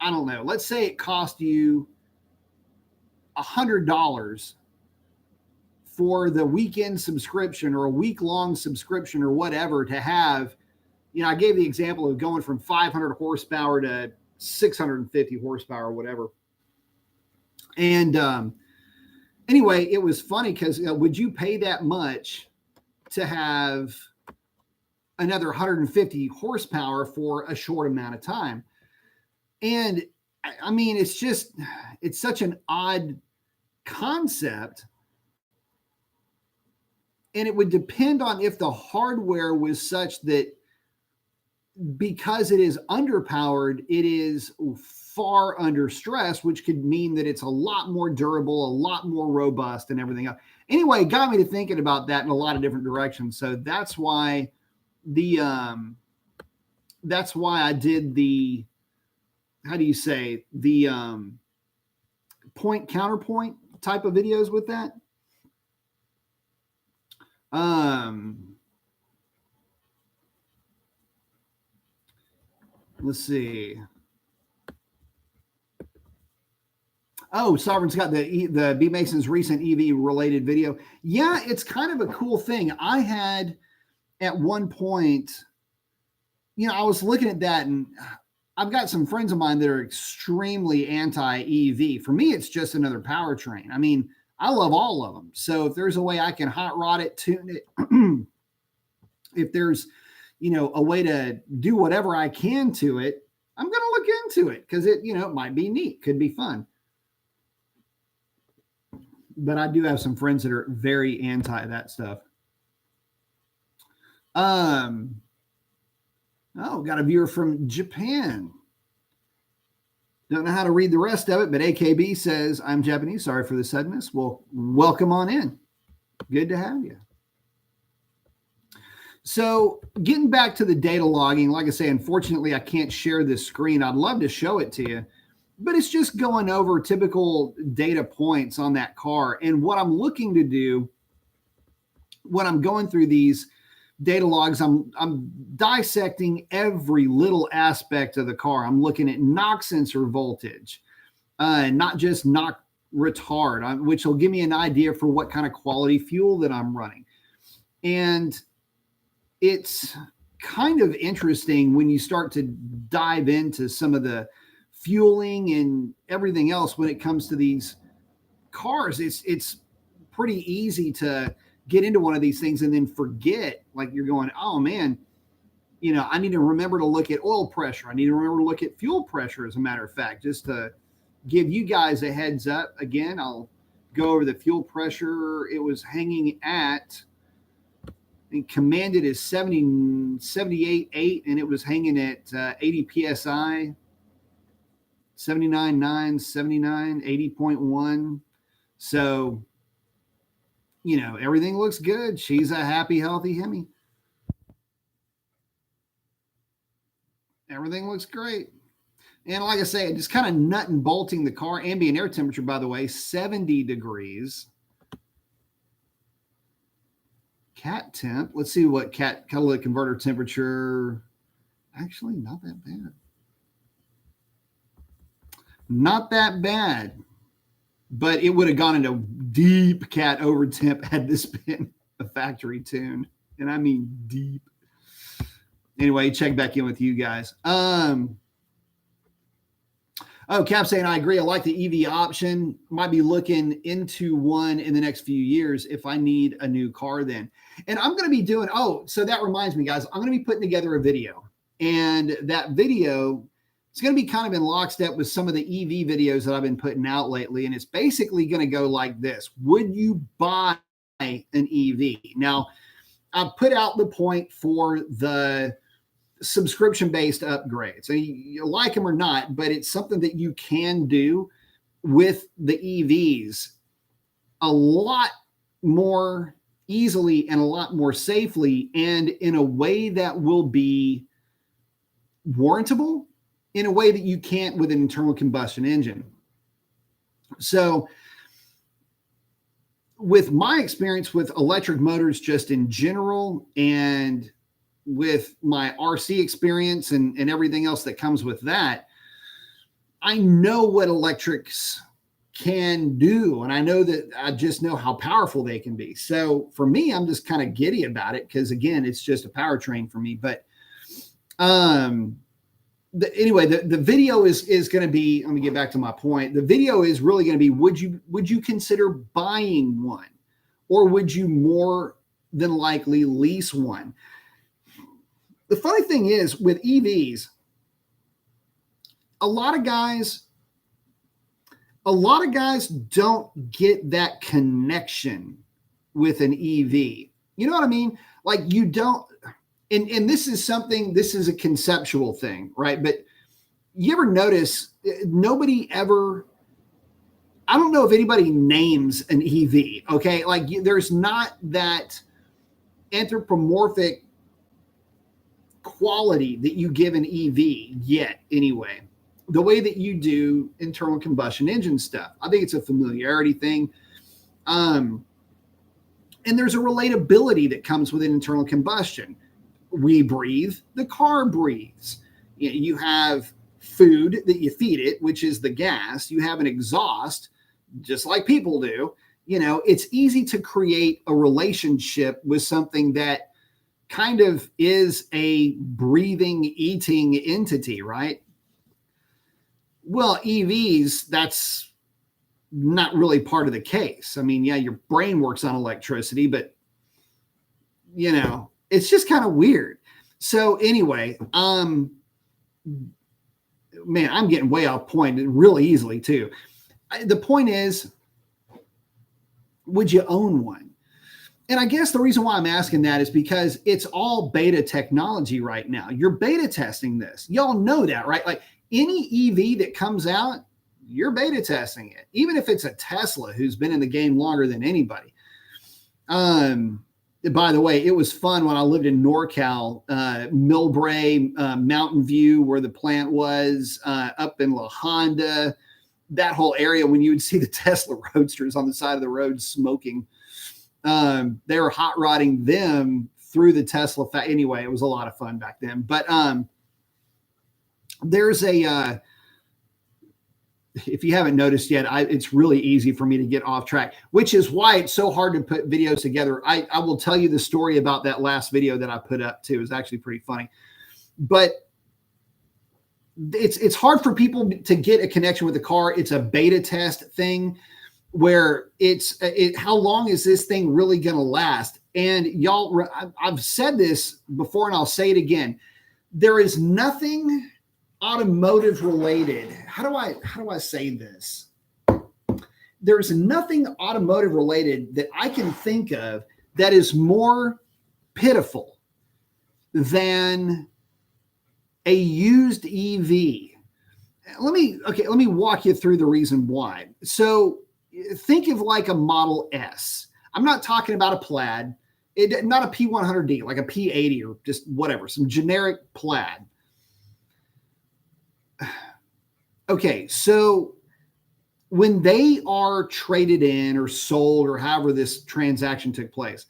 I don't know, let's say it cost you $100 for the weekend subscription or a week-long subscription or whatever to have, you know, I gave the example of going from 500 horsepower to 650 horsepower or whatever. And anyway, it was funny because would you pay that much to have another 150 horsepower for a short amount of time? And I mean, it's such an odd concept. And it would depend on if the hardware was such that because it is underpowered, it is far under stress, which could mean that it's a lot more durable, a lot more robust and everything else. Anyway, it got me to thinking about that in a lot of different directions. So that's why I did the, how do you say, the point counterpoint type of videos with that. Let's see. Oh, Sovereign's got the B Mason's recent EV related video. Yeah, it's kind of a cool thing. I had at one point, you know, I was looking at that and I've got some friends of mine that are extremely anti-EV. For me, it's just another powertrain. I mean, I love all of them. So if there's a way I can hot rod it, tune it, if there's, you know, a way to do whatever I can to it, I'm going to look into it because it, you know, it might be neat, could be fun. But I do have some friends that are very anti that stuff. Oh, got a viewer from Japan. Don't know how to read the rest of it, but AKB says, I'm Japanese. Sorry for the suddenness. Well, welcome on in. Good to have you. So getting back to the data logging, like I say, unfortunately, I can't share this screen. I'd love to show it to you, but it's just going over typical data points on that car. And what I'm looking to do when I'm going through these data logs, I'm dissecting every little aspect of the car. I'm looking at knock sensor voltage, not just knock retard, which will give me an idea for what kind of quality fuel that I'm running. And it's kind of interesting when you start to dive into some of the fueling and everything else when it comes to these cars. It's pretty easy to get into one of these things and then forget, like you're going, oh man, I need to remember to look at oil pressure. I need to remember to look at fuel pressure, as a matter of fact, just to give you guys a heads up. Again, I'll go over the fuel pressure. It was hanging at, commanded is 78.8, and it was hanging at 80 psi, 79.9, 79, 80.1. So, everything looks good. She's a happy, healthy Hemi. Everything looks great. And like I say, just kind of nut and bolting the car. Ambient air temperature, by the way, 70 degrees. Cat temp. Let's see what catalytic converter temperature. Actually, not that bad. Not that bad. But it would have gone into deep cat over temp had this been a factory tune. And I mean deep. Anyway, check back in with you guys. Cap saying, I agree. I like the EV option. Might be looking into one in the next few years if I need a new car then. And I'm going to be doing, so that reminds me, guys, I'm going to be putting together a video. And that video, it's going to be kind of in lockstep with some of the EV videos that I've been putting out lately. And it's basically going to go like this. Would you buy an EV? Now, I've put out the point for the subscription-based upgrades. So you like them or not, but it's something that you can do with the EVs a lot more easily and a lot more safely, and in a way that will be warrantable in a way that you can't with an internal combustion engine. So with my experience with electric motors just in general, and with my RC experience and everything else that comes with that, I know what electrics can do. And I know that I just know how powerful they can be. So for me, I'm just kind of giddy about it because, again, it's just a powertrain for me. But anyway, the video is going to be, let me get back to my point. The video is really going to be, would you consider buying one, or would you more than likely lease one? The funny thing is with EVs, a lot of guys don't get that connection with an EV. You know what I mean? Like you don't, and this is a conceptual thing, right? But you ever notice nobody ever, I don't know if anybody names an EV, okay? Like there's not that anthropomorphic quality that you give an EV yet, anyway, the way that you do internal combustion engine stuff. I think it's a familiarity thing. And there's a relatability that comes with an internal combustion. We breathe, the car breathes. You have food that you feed it, which is the gas. You have an exhaust, just like people do. It's easy to create a relationship with something that kind of is a breathing, eating entity, right? Well, EVs, that's not really part of the case. I mean, yeah, your brain works on electricity, but it's just kind of weird. So anyway, man, I'm getting way off point really easily too. The point is, would you own one? And I guess the reason why I'm asking that is because it's all beta technology right now. You're beta testing this. Y'all know that, right? Like any EV that comes out, you're beta testing it. Even if it's a Tesla who's been in the game longer than anybody. by the way, it was fun when I lived in NorCal, Millbrae, Mountain View, where the plant was, up in La Honda, that whole area. When you would see the Tesla Roadsters on the side of the road smoking, they were hot rodding them through the Tesla. Anyway, it was a lot of fun back then. But there's a if you haven't noticed yet, it's really easy for me to get off track, which is why it's so hard to put videos together. I will tell you the story about that last video that I put up too. It's actually pretty funny, but it's hard for people to get a connection with the car. It's a beta test thing where how long is this thing really going to last? And y'all, I've said this before and I'll say it again. There is nothing automotive related. How do I say this? There's nothing automotive related that I can think of that is more pitiful than a used EV. Let me walk you through the reason why. So think of like a Model S. I'm not talking about a Plaid, not a P100D, like a P80 or just whatever, some generic Plaid. Okay, so when they are traded in or sold or however this transaction took place,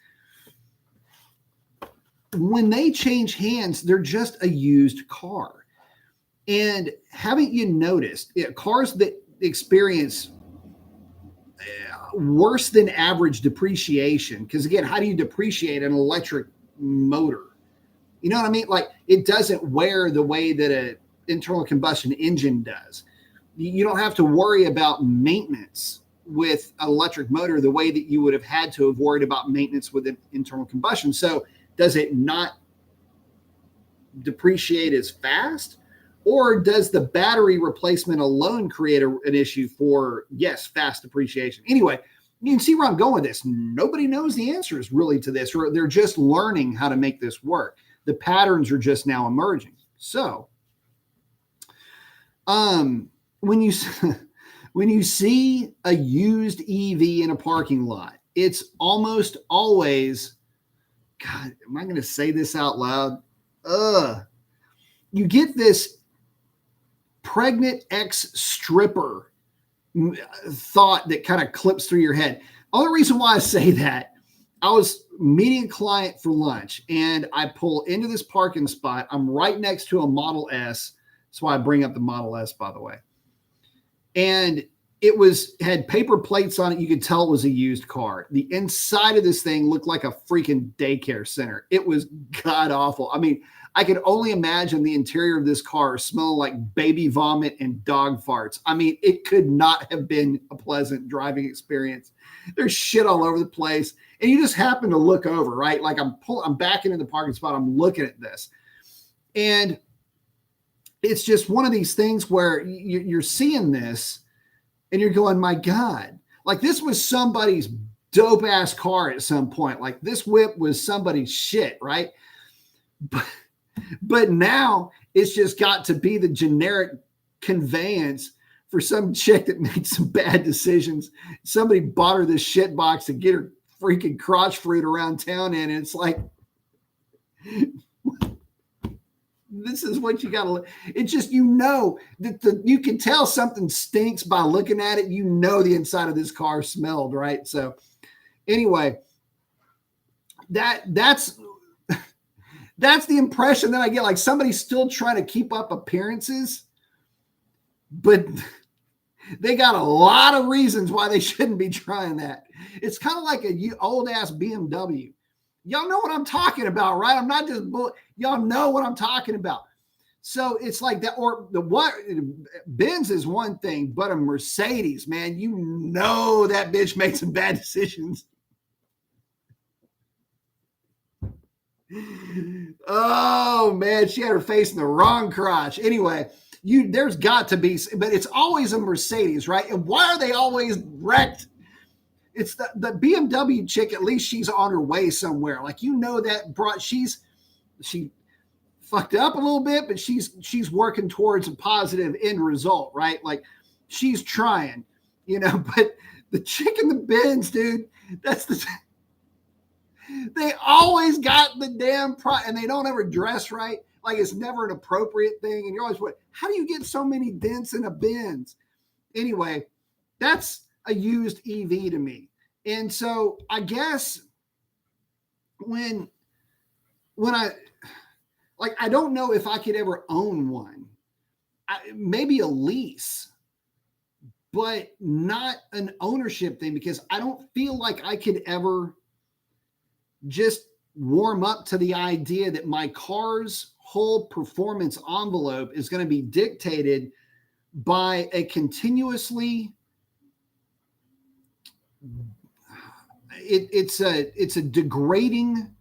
when they change hands, they're just a used car. And haven't you noticed cars that experience worse than average depreciation? Because again, how do you depreciate an electric motor? You know what I mean? Like, it doesn't wear the way that an internal combustion engine does. You don't have to worry about maintenance with an electric motor the way that you would have had to have worried about maintenance with an internal combustion. So does it not depreciate as fast? Or does the battery replacement alone create an issue for, yes, fast depreciation? Anyway, you can see where I'm going with this. Nobody knows the answers really to this, or they're just learning how to make this work. The patterns are just now emerging. So when you see a used EV in a parking lot, it's almost always, God, am I going to say this out loud? You get this pregnant ex-stripper thought that kind of clips through your head. Only reason why I say that, I was meeting a client for lunch and I pull into this parking spot. I'm right next to a Model S. That's why I bring up the Model S, by the way. And it had paper plates on it. You could tell it was a used car. The inside of this thing looked like a freaking daycare center. It was god awful. I mean, I could only imagine the interior of this car smelling like baby vomit and dog farts. I mean, it could not have been a pleasant driving experience. There's shit all over the place. And you just happen to look over, right? Like I'm backing into the parking spot. I'm looking at this. And it's just one of these things where you're seeing this and you're going, my God, like this was somebody's dope ass car at some point. Like this whip was somebody's shit, right? But now it's just got to be the generic conveyance for some chick that made some bad decisions. Somebody bought her this shit box to get her freaking crotch fruit around town in. And it's like, this is what you got to, it's just, you know, that you can tell something stinks by looking at it. You know, the inside of this car smelled, right? So anyway, that's the impression that I get. Like somebody's still trying to keep up appearances, but they got a lot of reasons why they shouldn't be trying that. It's kind of like a old ass BMW. Y'all know what I'm talking about, right? I'm not just y'all know what I'm talking about. So it's like that, or Benz is one thing, but a Mercedes, man, you know that bitch made some bad decisions. Oh man, she had her face in the wrong crotch. Anyway, there's got to be, but it's always a Mercedes, right? And why are they always wrecked? It's the BMW chick. At least she's on her way somewhere. Like, you know, that she fucked up a little bit, but she's working towards a positive end result, right? Like she's trying, you know. But the chick in the Benz, dude, They always got the damn and they don't ever dress right. Like it's never an appropriate thing. And you're always what? How do you get so many dents in a Benz? Anyway, that's a used EV to me. And so I guess when I like, I don't know if I could ever own one. Maybe a lease, but not an ownership thing, because I don't feel like I could ever just warm up to the idea that my car's whole performance envelope is going to be dictated by a continuously it's a degrading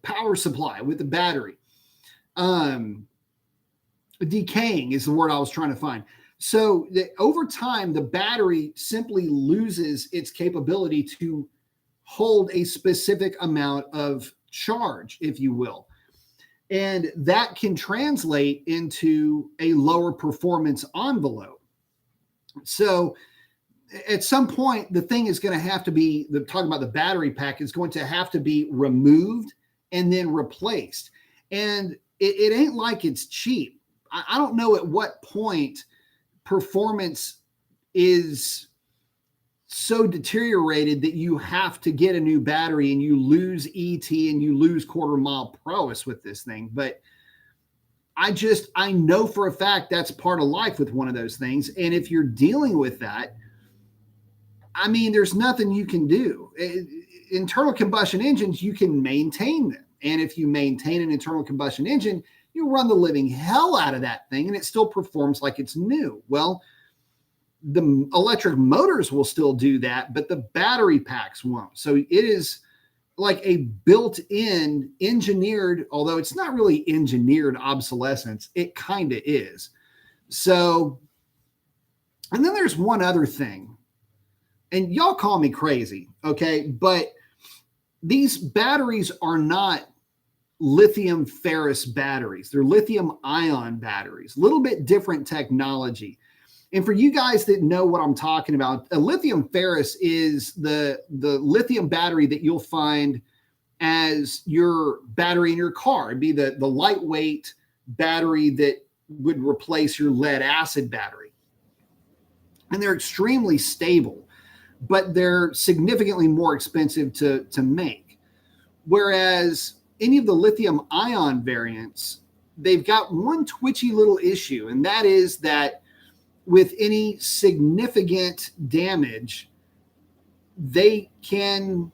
power supply with the battery. Decaying is the word I was trying to find. So over time, the battery simply loses its capability to hold a specific amount of charge, if you will. And that can translate into a lower performance envelope. So at some point, the thing is going to have to be, talking about the battery pack, is going to have to be removed and then replaced. And it ain't like it's cheap. I don't know at what point performance is so deteriorated that you have to get a new battery and you lose ET and you lose quarter mile prowess with this thing. But I know for a fact that's part of life with one of those things. And if you're dealing with that, I mean, there's nothing you can do. Internal combustion engines, you can maintain them. And if you maintain an internal combustion engine, you run the living hell out of that thing and it still performs like it's new. Well, the electric motors will still do that, but the battery packs won't. So it is like a built-in engineered, although it's not really engineered obsolescence, it kind of is. So, and then there's one other thing, and y'all call me crazy, okay? But these batteries are not lithium ferrous batteries. They're lithium ion batteries, a little bit different technology. And for you guys that know what I'm talking about, a lithium ferrous is the lithium battery that you'll find as your battery in your car. It'd be the lightweight battery that would replace your lead acid battery. And they're extremely stable, but they're significantly more expensive to make. Whereas any of the lithium ion variants, they've got one twitchy little issue, and that is that with any significant damage, they can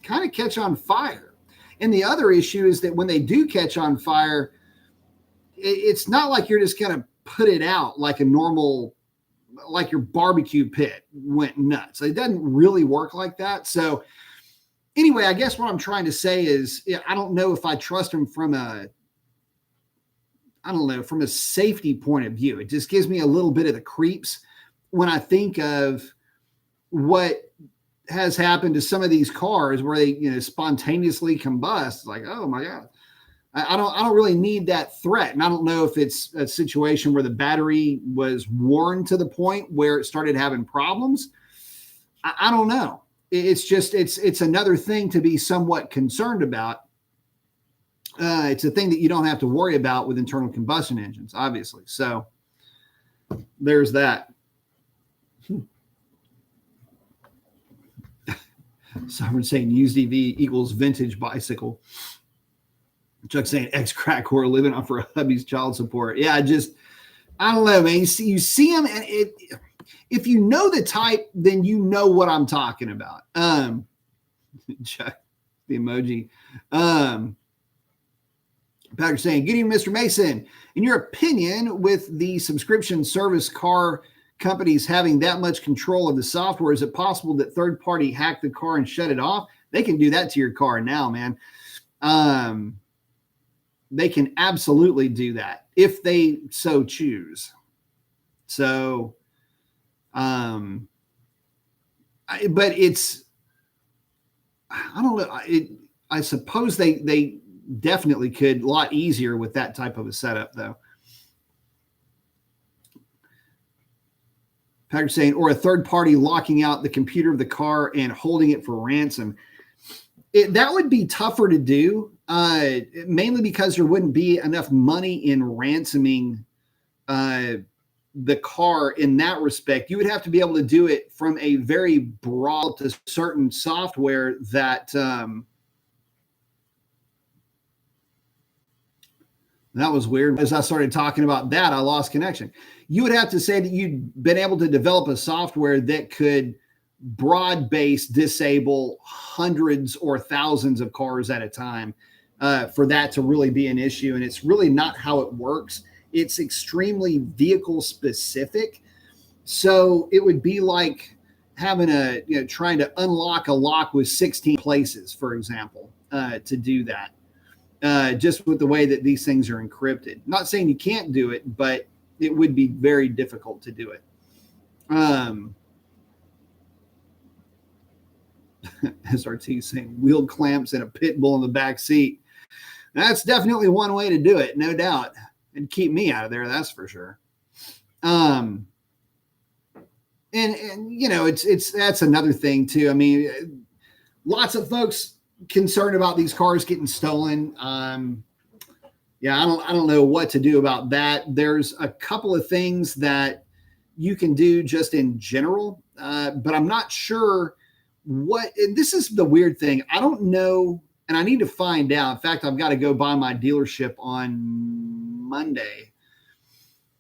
kind of catch on fire. And the other issue is that when they do catch on fire, it's not like you're just going to put it out like a normal, like your barbecue pit went nuts. It doesn't really work like that. So anyway, I guess what I'm trying to say is, I don't know if I trust them from a safety point of view. It just gives me a little bit of the creeps when I think of what has happened to some of these cars where they, spontaneously combust. It's like, oh my God, I don't really need that threat. And I don't know if it's a situation where the battery was worn to the point where it started having problems. I don't know. It's just, it's another thing to be somewhat concerned about. It's a thing that you don't have to worry about with internal combustion engines, obviously. So there's that. Someone saying used EV equals vintage bicycle. Chuck saying ex-crack whore living off her hubby's child support. Yeah, I don't know, man. You see them, and if you know the type, then you know what I'm talking about. Chuck, the emoji. Patrick saying, good evening, Mr. Mason. In your opinion, with the subscription service car companies having that much control of the software, is it possible that third party hack the car and shut it off? They can do that to your car now, man. They can absolutely do that if they so choose. So, but it's, I don't know. I suppose they definitely could, a lot easier with that type of a setup, though. Patrick saying, or a third party locking out the computer of the car and holding it for ransom. That would be tougher to do, mainly because there wouldn't be enough money in ransoming the car in that respect. You would have to be able to do it from a very broad to certain software that that was weird. As I started talking about that, I lost connection. You would have to say that you'd been able to develop a software that could broad-base disable hundreds or thousands of cars at a time for that to really be an issue. And it's really not how it works. It's extremely vehicle specific. So it would be like having trying to unlock a lock with 16 places, for example, to do that. Just with the way that these things are encrypted. Not saying you can't do it, but it would be very difficult to do it. SRT saying wheel clamps and a pit bull in the back seat. That's definitely one way to do it, no doubt. It'd keep me out of there, that's for sure. And you know, it's that's another thing too. I mean, lots of folks concerned about these cars getting stolen. Yeah, I don't know what to do about that. There's a couple of things that you can do just in general, but I'm not sure what. And this is the weird thing. I don't know, and I need to find out. In fact, I've got to go by my dealership on Monday.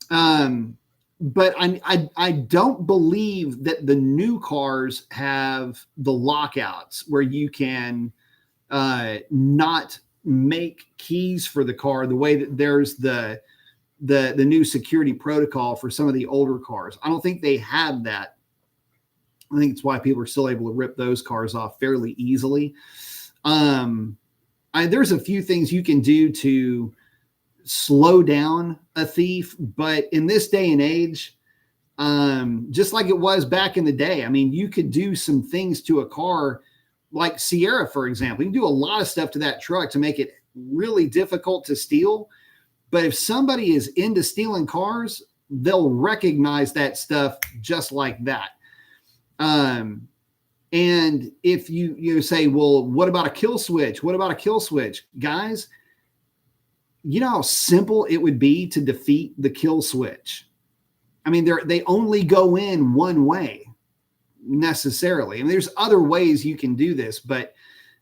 But I don't believe that the new cars have the lockouts where you can not make keys for the car the way that there's the new security protocol for some of the older cars. I don't think they have that. I think it's why people are still able to rip those cars off fairly easily. There's a few things you can do to slow down a thief, but in this day and age, just like it was back in the day, I mean, you could do some things to a car like Sierra, for example. You can do a lot of stuff to that truck to make it really difficult to steal. But if somebody is into stealing cars, they'll recognize that stuff just like that. And if you say, well, what about a kill switch? What about a kill switch? Guys, you know how simple it would be to defeat the kill switch. I mean, they only go in one way necessarily. I mean, there's other ways you can do this, but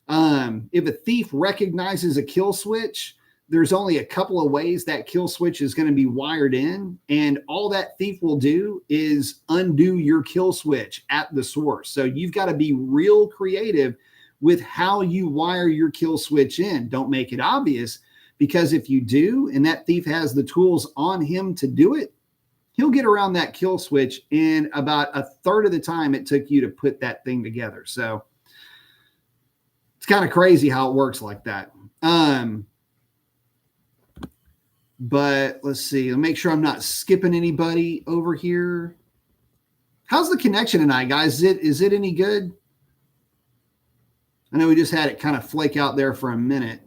if a thief recognizes a kill switch, there's only a couple of ways that kill switch is going to be wired in, and all that thief will do is undo your kill switch at the source. So you've got to be real creative with how you wire your kill switch in. Don't make it obvious, because if you do, and that thief has the tools on him to do it, he'll get around that kill switch in about a third of the time it took you to put that thing together. So it's kind of crazy how it works like that. But let's see. I'll make sure I'm not skipping anybody over here. How's the connection tonight, guys? Is it any good? I know we just had it kind of flake out there for a minute.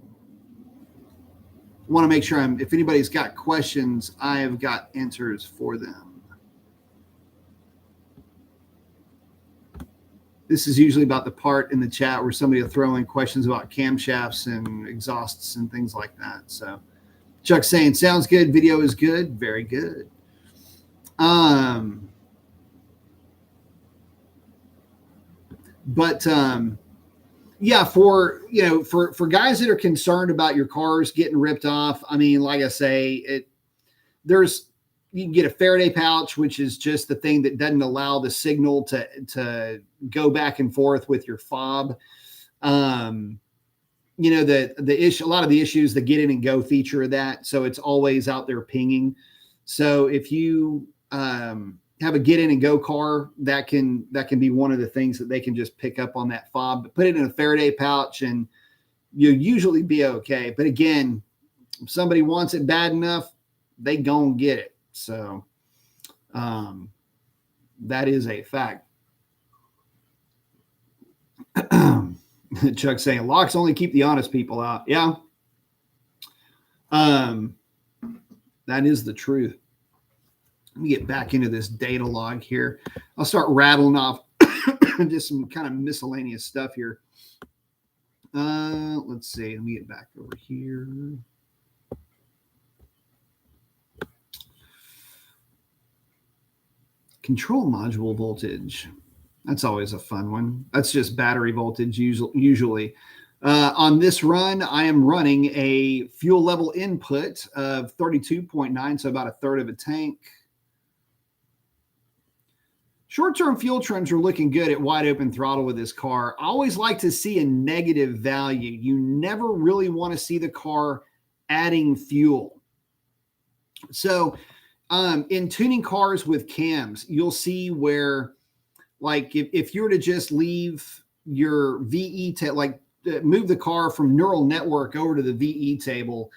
I want to make sure if anybody's got questions, I've got answers for them. This is usually about the part in the chat where somebody will throw in questions about camshafts and exhausts and things like that. So Chuck's saying, sounds good. Video is good. Very good. Yeah, for guys that are concerned about your cars getting ripped off, I mean, like I say, you can get a Faraday pouch, which is just the thing that doesn't allow the signal to go back and forth with your fob. The issue, a lot of the issues, the get in and go feature of that. So it's always out there pinging. So if you have a get in and go car, that can be one of the things that they can just pick up on that fob, but put it in a Faraday pouch and you'll usually be okay. But again, if somebody wants it bad enough, they gonna get it. So that is a fact. Chuck saying locks only keep the honest people out. Yeah. That is the truth. Let me get back into this data log here. I'll start rattling off just some kind of miscellaneous stuff here. Let's see. Let me get back over here. Control module voltage. That's always a fun one. That's just battery voltage usually. On this run, I am running a fuel level input of 32.9, so about a third of a tank. Short-term fuel trims are looking good at wide open throttle with this car. I always like to see a negative value. You never really want to see the car adding fuel. So in tuning cars with cams, you'll see where, like, if you were to just leave your VE move the car from neural network over to the VE table,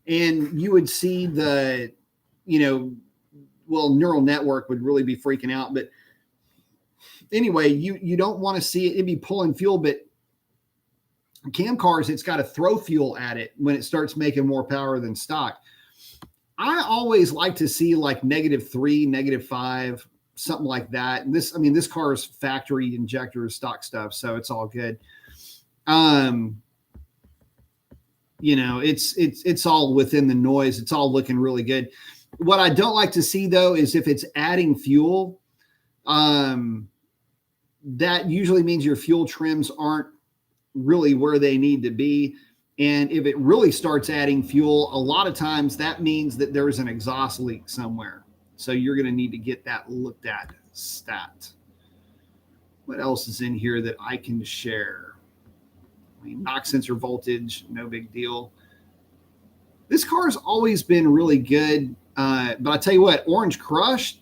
and you would see the, neural network would really be freaking out. But anyway, you don't want to see it be pulling fuel, but cam cars, it's got to throw fuel at it when it starts making more power than stock. I always like to see like -3, -5, something like that. And this car's factory injector stock stuff, so it's all good. It's all within the noise. It's all looking really good. What I don't like to see though is if it's adding fuel, that usually means your fuel trims aren't really where they need to be. And if it really starts adding fuel, a lot of times that means that there's an exhaust leak somewhere. So you're going to need to get that looked at. Stat. What else is in here that I can share? I mean, knock sensor voltage, no big deal. This car has always been really good. But I tell you what, Orange Crush,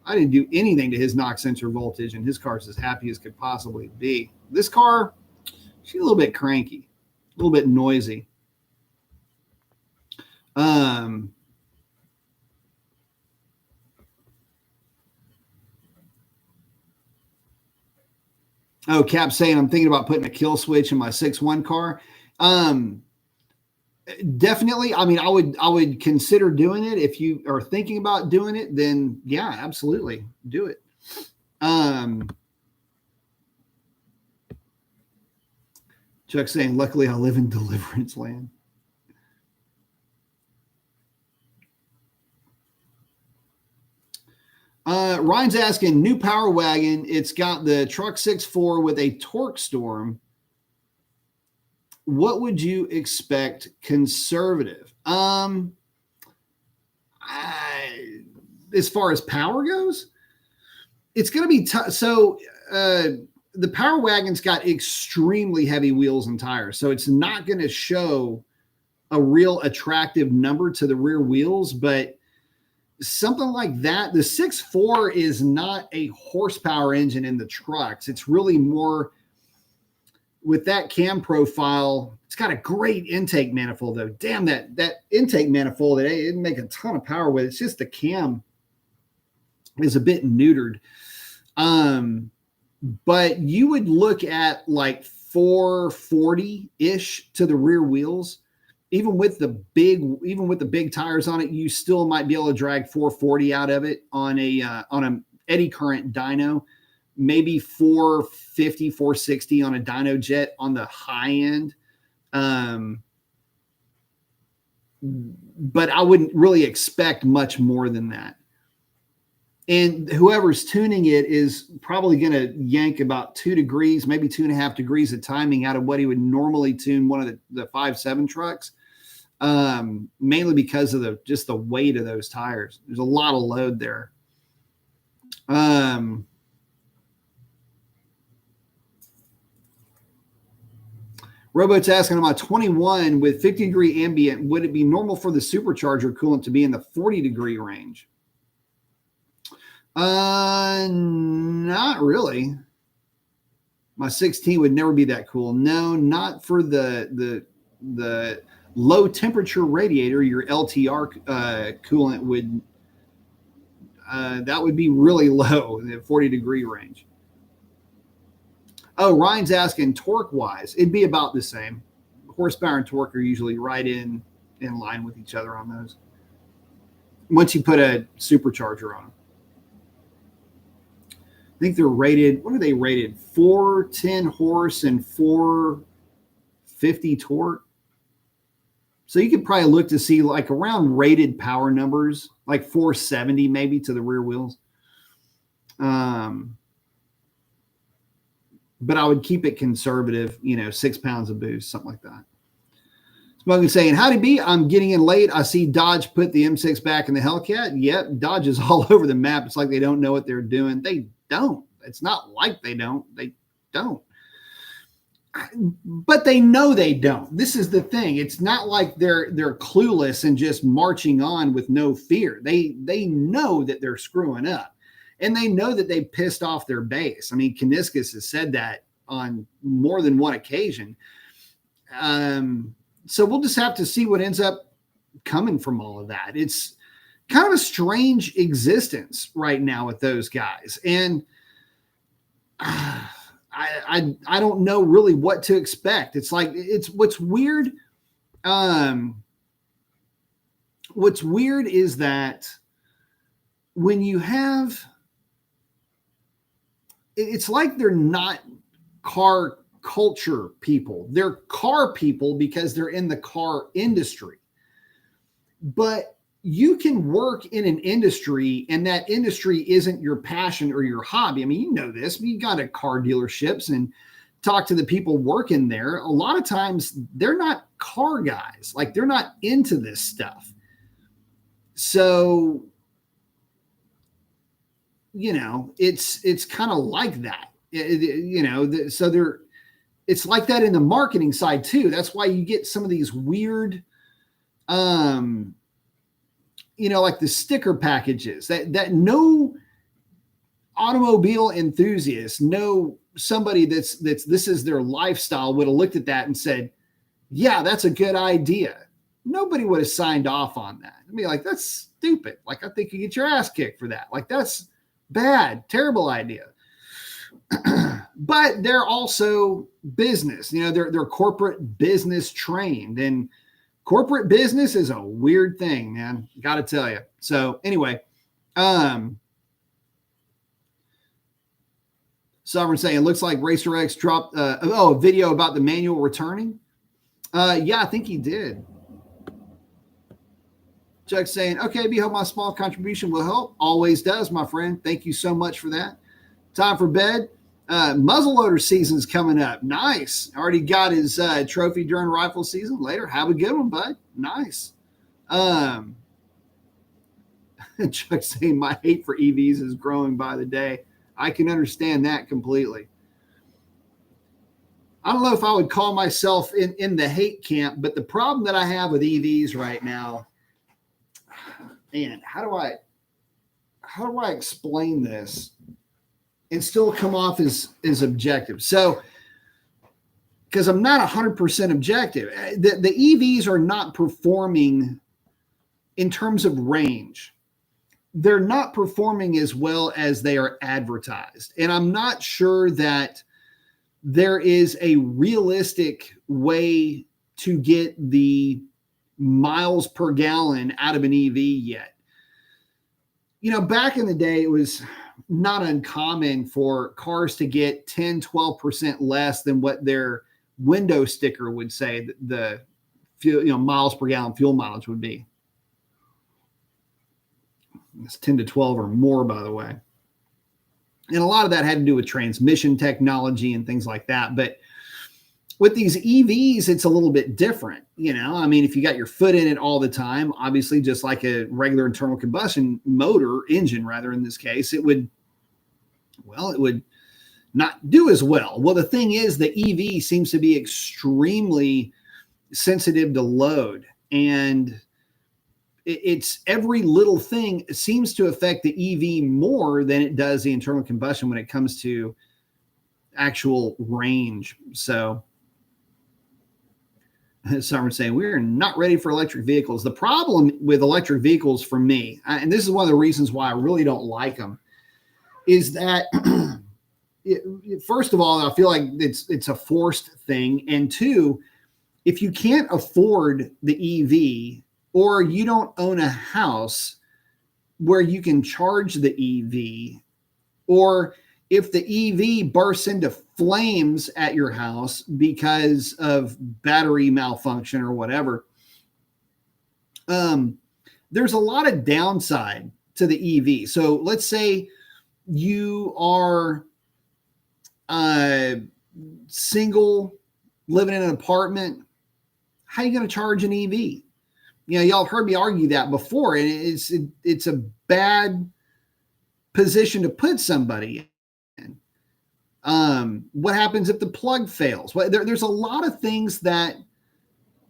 I didn't do anything to his knock sensor voltage, and his car's as happy as could possibly be. This car, she's a little bit cranky, a little bit noisy. Oh, Cap saying I'm thinking about putting a kill switch in my 6.1 car. Definitely. I mean, I would consider doing it. If you are thinking about doing it, then yeah, absolutely do it. Chuck saying, luckily I live in Deliverance Land. Ryan's asking, new Power Wagon. It's got the truck 6.4 with a torque storm. What would you expect conservative? As far as power goes, it's going to be so the Power Wagon's got extremely heavy wheels and tires, so it's not going to show a real attractive number to the rear wheels, but something like that. The 6.4 is not a horsepower engine in the trucks. It's really more with that cam profile. It's got a great intake manifold though. Damn, that intake manifold, it didn't make a ton of power with it. It's just the cam is a bit neutered. But you would look at like 440-ish to the rear wheels. Even with the big tires on it, you still might be able to drag 440 out of it on an eddy current dyno, maybe 450, 460 on a dyno jet on the high end. But I wouldn't really expect much more than that. And whoever's tuning it is probably going to yank about 2 degrees, maybe 2.5 degrees of timing out of what he would normally tune one of the 5.7 trucks. Mainly because of just the weight of those tires. There's a lot of load there. Robot's asking, on my 21 with 50-degree ambient, would it be normal for the supercharger coolant to be in the 40-degree range? Not really. My 16 would never be that cool. No, not for the low temperature radiator. Your LTR coolant would that would be really low in the 40-degree range. Oh, Ryan's asking torque wise, it'd be about the same. Horsepower and torque are usually right in line with each other on those. once you put a supercharger on them. I think they're rated, what are they rated? 410 horse and 450 torque. So you could probably look to see like around rated power numbers, like 470 maybe to the rear wheels. But I would keep it conservative, 6 pounds of boost, something like that. Smoking saying, howdy B, I'm getting in late. I see Dodge put the M6 back in the Hellcat. Yep, Dodge is all over the map. It's like they don't know what they're doing. They don't. It's not like they don't. They don't. But they know they don't. This is the thing. It's not like they're clueless and just marching on with no fear. They know that they're screwing up. And they know that they pissed off their base. I mean, Kaniskas has said that on more than one occasion. So we'll just have to see what ends up coming from all of that. It's kind of a strange existence right now with those guys. And I don't know really what to expect. It's like, it's what's weird. What's weird is that when you have, it's like they're not car culture people. They're car people because they're in the car industry. But you can work in an industry and that industry isn't your passion or your hobby. I mean, you know this. You got to car dealerships and talk to the people working there. A lot of times they're not car guys. Like they're not into this stuff. So, it's kind of like that, so it's like that in the marketing side too. That's why you get some of these weird, like the sticker packages that no automobile enthusiast, no somebody that's this is their lifestyle would have looked at that and said, yeah, that's a good idea. Nobody would have signed off on that. I'd be like, that's stupid. Like, I think you get your ass kicked for that. Like, that's bad, terrible idea. But they're also business, they're corporate business trained, and corporate business is a weird thing, man. Got to tell you. So anyway, Sovereign saying, it looks like Racer X dropped a video about the manual returning. Yeah, I think he did. Chuck saying, okay, B, hope my small contribution will help. Always does, my friend. Thank you so much for that. Time for bed. Muzzleloader season's coming up. Nice. Already got his trophy during rifle season. Later, have a good one, bud. Nice. Chuck saying, my hate for EVs is growing by the day. I can understand that completely. I don't know if I would call myself in the hate camp, but the problem that I have with EVs right now, man, how do I explain this and still come off as objective? So, because I'm not 100% objective, the EVs are not performing in terms of range. They're not performing as well as they are advertised. And I'm not sure that there is a realistic way to get the miles per gallon out of an EV yet. Back in the day, it was not uncommon for cars to get 10, 12% less than what their window sticker would say the fuel, miles per gallon fuel mileage would be. It's 10 to 12 or more, by the way. And a lot of that had to do with transmission technology and things like that. But with these EVs, it's a little bit different. I mean, if you got your foot in it all the time, obviously, just like a regular internal combustion engine, rather, in this case, it would not do as well. Well, the thing is, the EV seems to be extremely sensitive to load, and it's every little thing seems to affect the EV more than it does the internal combustion when it comes to actual range. So Someone's saying we're not ready for electric vehicles. The problem with electric vehicles for me, and this is one of the reasons why I really don't like them, is that first of all, I feel like it's a forced thing. And two, if you can't afford the EV or you don't own a house, where you can charge the EV, or if the EV bursts into flames at your house because of battery malfunction or whatever, there's a lot of downside to the EV. So let's say you are single, living in an apartment. How are you going to charge an EV? Y'all heard me argue that before, and it's a bad position to put somebody in. What happens if the plug fails? Well, there's a lot of things that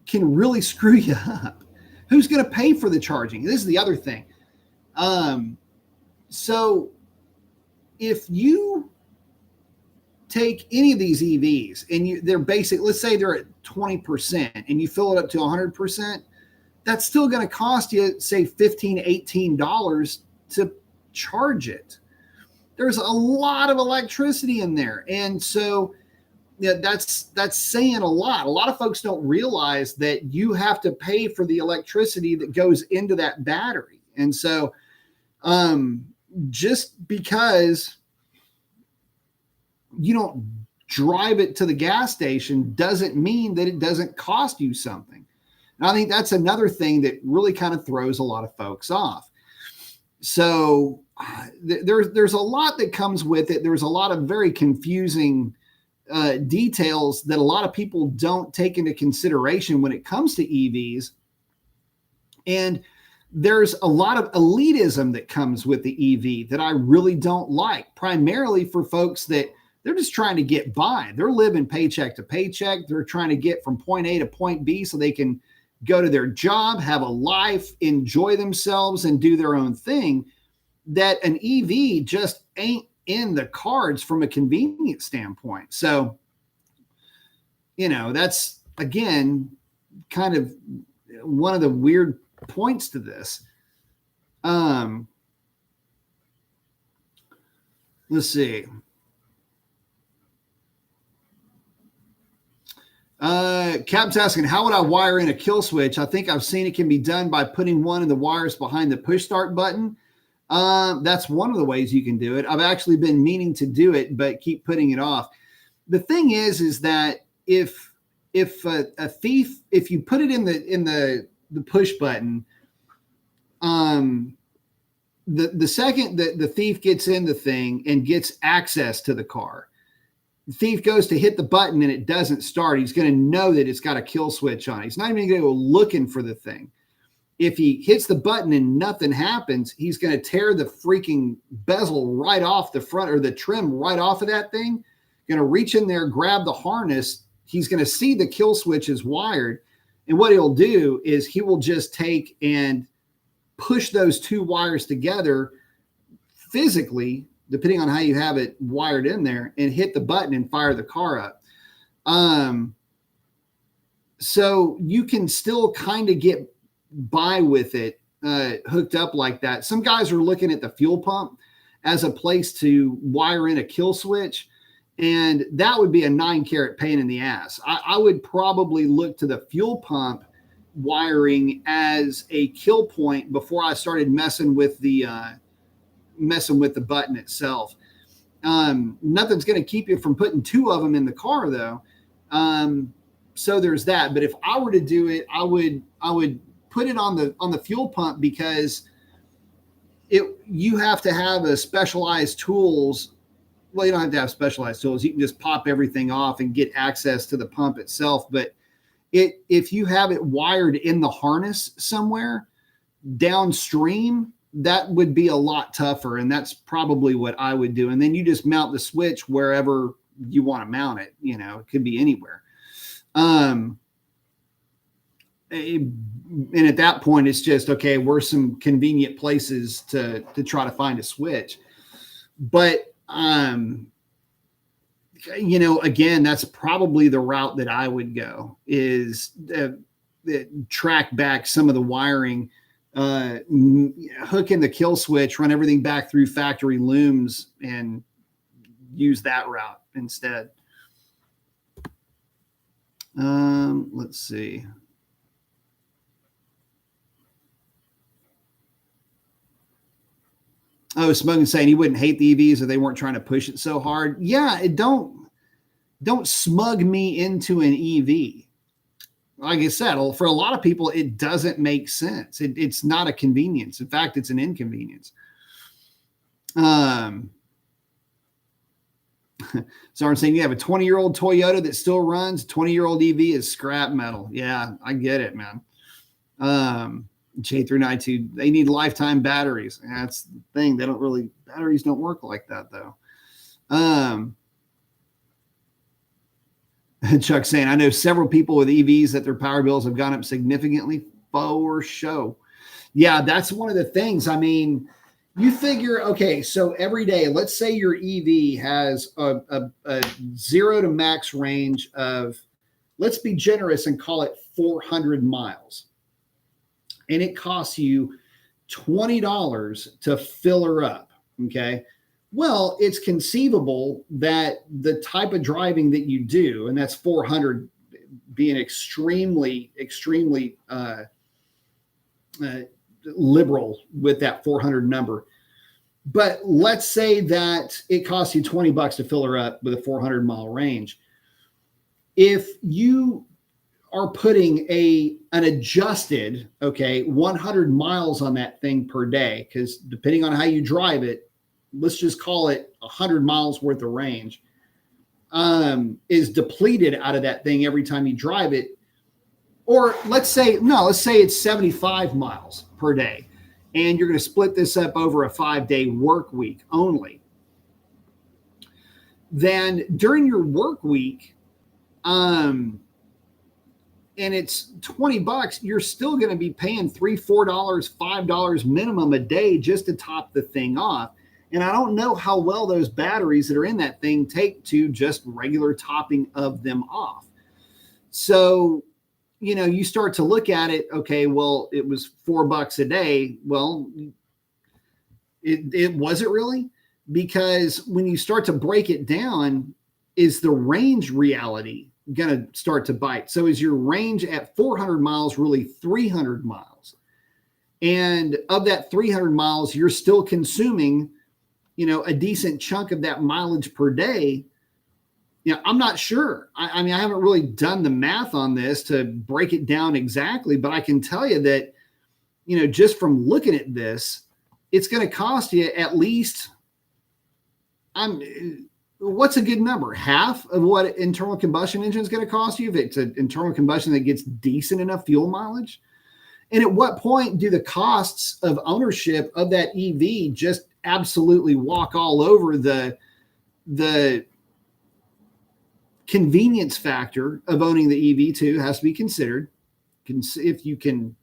can really screw you up. Who's going to pay for the charging? This is the other thing. So if you take any of these EVs and they're basic, let's say they're at 20% and you fill it up to 100%, that's still going to cost you, say, $15, $18 to charge it. There's a lot of electricity in there. And so that's saying a lot. A lot of folks don't realize that you have to pay for the electricity that goes into that battery. And so just because you don't drive it to the gas station doesn't mean that it doesn't cost you something. And I think that's another thing that really kind of throws a lot of folks off. So there's a lot that comes with it. There's a lot of very confusing details that a lot of people don't take into consideration when it comes to EVs. And there's a lot of elitism that comes with the EV that I really don't like, primarily for folks that they're just trying to get by. They're living paycheck to paycheck. They're trying to get from point A to point B so they can go to their job, have a life, enjoy themselves, and do their own thing. That an EV just ain't in the cards from a convenience standpoint. So, that's, again, kind of one of the weird points to this. Let's see. Cap's asking, how would I wire in a kill switch? I think I've seen it can be done by putting one of the wires behind the push start button. That's one of the ways you can do it. I've actually been meaning to do it, but keep putting it off. The thing is that if a thief, if you put it in the push button, the second that the thief gets in the thing and gets access to the car, the thief goes to hit the button and it doesn't start, he's going to know that it's got a kill switch on it. He's not even going to go looking for the thing. If he hits the button and nothing happens, he's going to tear the freaking bezel right off the front, or the trim right off of that thing, going to reach in there, grab the harness. He's going to see the kill switch is wired. And what he'll do is he will just take and push those two wires together physically, depending on how you have it wired in there, and hit the button and fire the car up. So you can still kind of get by with it hooked up like that. Some guys are looking at the fuel pump as a place to wire in a kill switch, and that would be a 9-carat pain in the ass. I would probably look to the fuel pump wiring as a kill point before I started messing with the button itself. Nothing's going to keep you from putting two of them in the car, though. So there's that. But if I were to do it, I would put it on the fuel pump, because you have to have a specialized tools. Well, you don't have to have specialized tools. You can just pop everything off and get access to the pump itself. But if you have it wired in the harness somewhere downstream, that would be a lot tougher. And that's probably what I would do. And then you just mount the switch wherever you want to mount it. It could be anywhere. And at that point, it's just, okay, where's some convenient places to try to find a switch. But, again, that's probably the route that I would go, is track back some of the wiring, hook in the kill switch, run everything back through factory looms, and use that route instead. Let's see. Oh, Smoking saying he wouldn't hate the EVs if they weren't trying to push it so hard. Yeah, don't smug me into an EV. Like I said, for a lot of people, it doesn't make sense. It's not a convenience. In fact, it's an inconvenience. So I'm saying you have a 20-year-old Toyota that still runs. 20-year-old EV is scrap metal. Yeah, I get it, man. J392, they need lifetime batteries. That's the thing. Batteries don't work like that though. Chuck saying, I know several people with EVs that their power bills have gone up significantly for show. Yeah, that's one of the things. I mean, you figure, okay, so every day, let's say your EV has a 0 to max range of, let's be generous and call it 400 miles. And it costs you $20 to fill her up. Okay. Well, it's conceivable that the type of driving that you do, and that's 400 being extremely, extremely liberal with that 400 number. But let's say that it costs you $20 to fill her up with a 400 mile range. If you are putting an adjusted, 100 miles on that thing per day, because depending on how you drive it, let's just call it 100 miles worth of range, is depleted out of that thing every time you drive it. Or let's say it's 75 miles per day, and you're going to split this up over a 5-day work week only. Then during your work week, and it's $20, you're still going to be paying $3, $4, $5 minimum a day just to top the thing off. And I don't know how well those batteries that are in that thing take to just regular topping of them off. So, you start to look at it. Okay, well, it was $4 a day. Well, it wasn't really, because when you start to break it down, is the range reality going to start to bite? So is your range at 400 miles really 300 miles? And of that 300 miles, you're still consuming, a decent chunk of that mileage per day. I'm not sure. I mean, I haven't really done the math on this to break it down exactly, but I can tell you that, just from looking at this, it's going to cost you at least, what's a good number? Half of what an internal combustion engine is going to cost you if it's an internal combustion that gets decent enough fuel mileage. And at what point do the costs of ownership of that EV just absolutely walk all over the convenience factor of owning the EV too? Has to be considered. If you can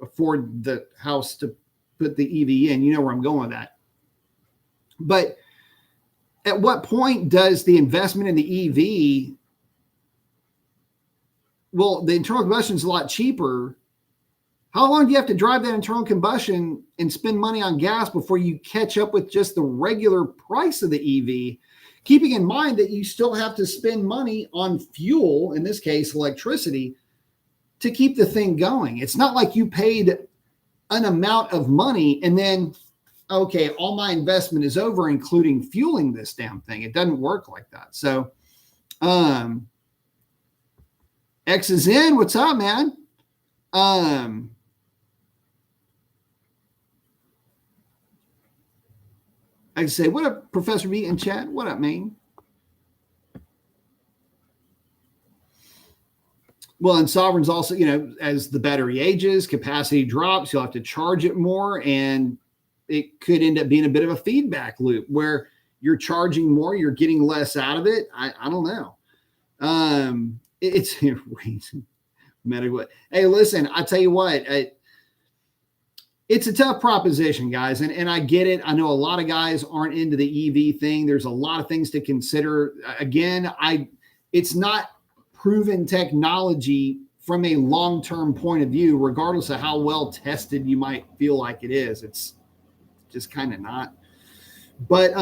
afford the house to put the EV in, where I'm going with that. But at what point does the investment in the EV, well, the internal combustion is a lot cheaper. How long do you have to drive that internal combustion and spend money on gas before you catch up with just the regular price of the EV? Keeping in mind that you still have to spend money on fuel, in this case, electricity, to keep the thing going. It's not like you paid an amount of money and then, okay, all my investment is over, including fueling this damn thing. It doesn't work like that. So, X is in. What's up, man? I can say, what up, Professor B in chat? What up, man? Well, and Sovereign's also, as the battery ages, capacity drops, you'll have to charge it more, and it could end up being a bit of a feedback loop where you're charging more, you're getting less out of it. I don't know. It's medical. Hey, listen, I tell you what, it's a tough proposition, guys. And I get it. I know a lot of guys aren't into the EV thing. There's a lot of things to consider. Again, it's not proven technology from a long-term point of view, regardless of how well tested you might feel like it is. It's just kind of not. But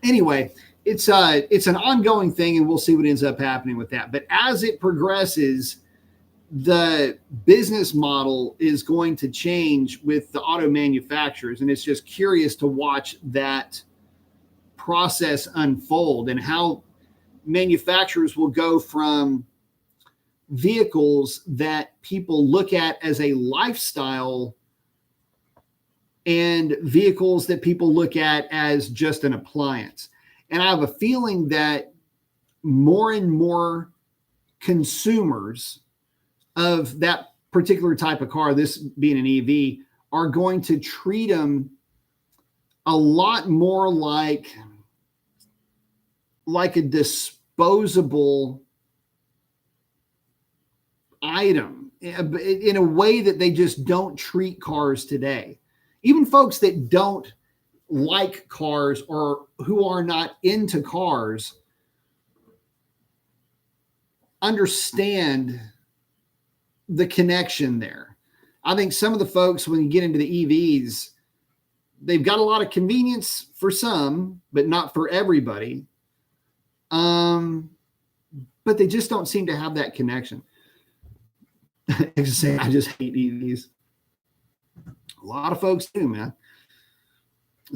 anyway, it's an ongoing thing, and we'll see what ends up happening with that. But as it progresses, the business model is going to change with the auto manufacturers. And it's just curious to watch that process unfold and how manufacturers will go from vehicles that people look at as a lifestyle and vehicles that people look at as just an appliance. And I have a feeling that more and more consumers of that particular type of car, this being an EV, are going to treat them a lot more like a disposable item in a way that they just don't treat cars today. Even folks that don't like cars or who are not into cars understand the connection there. I think some of the folks, when you get into the EVs, they've got a lot of convenience for some, but not for everybody. But they just don't seem to have that connection. I just hate EVs. A lot of folks do, man.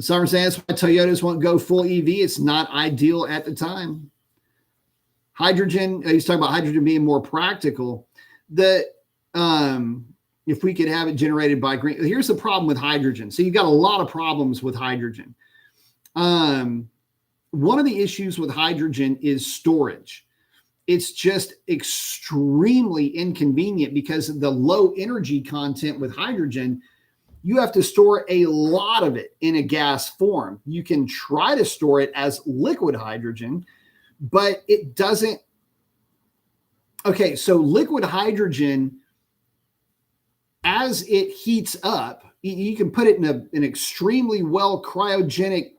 Some are saying that's why Toyotas won't go full EV. It's not ideal at the time. Hydrogen, he's talking about hydrogen being more practical. If we could have it generated by green, here's the problem with hydrogen. So you've got a lot of problems with hydrogen. One of the issues with hydrogen is storage. It's just extremely inconvenient because of the low energy content with hydrogen. You have to store a lot of it in a gas form. You can try to store it as liquid hydrogen, but it doesn't. Okay, so liquid hydrogen, as it heats up, you can put it in an extremely well cryogenic,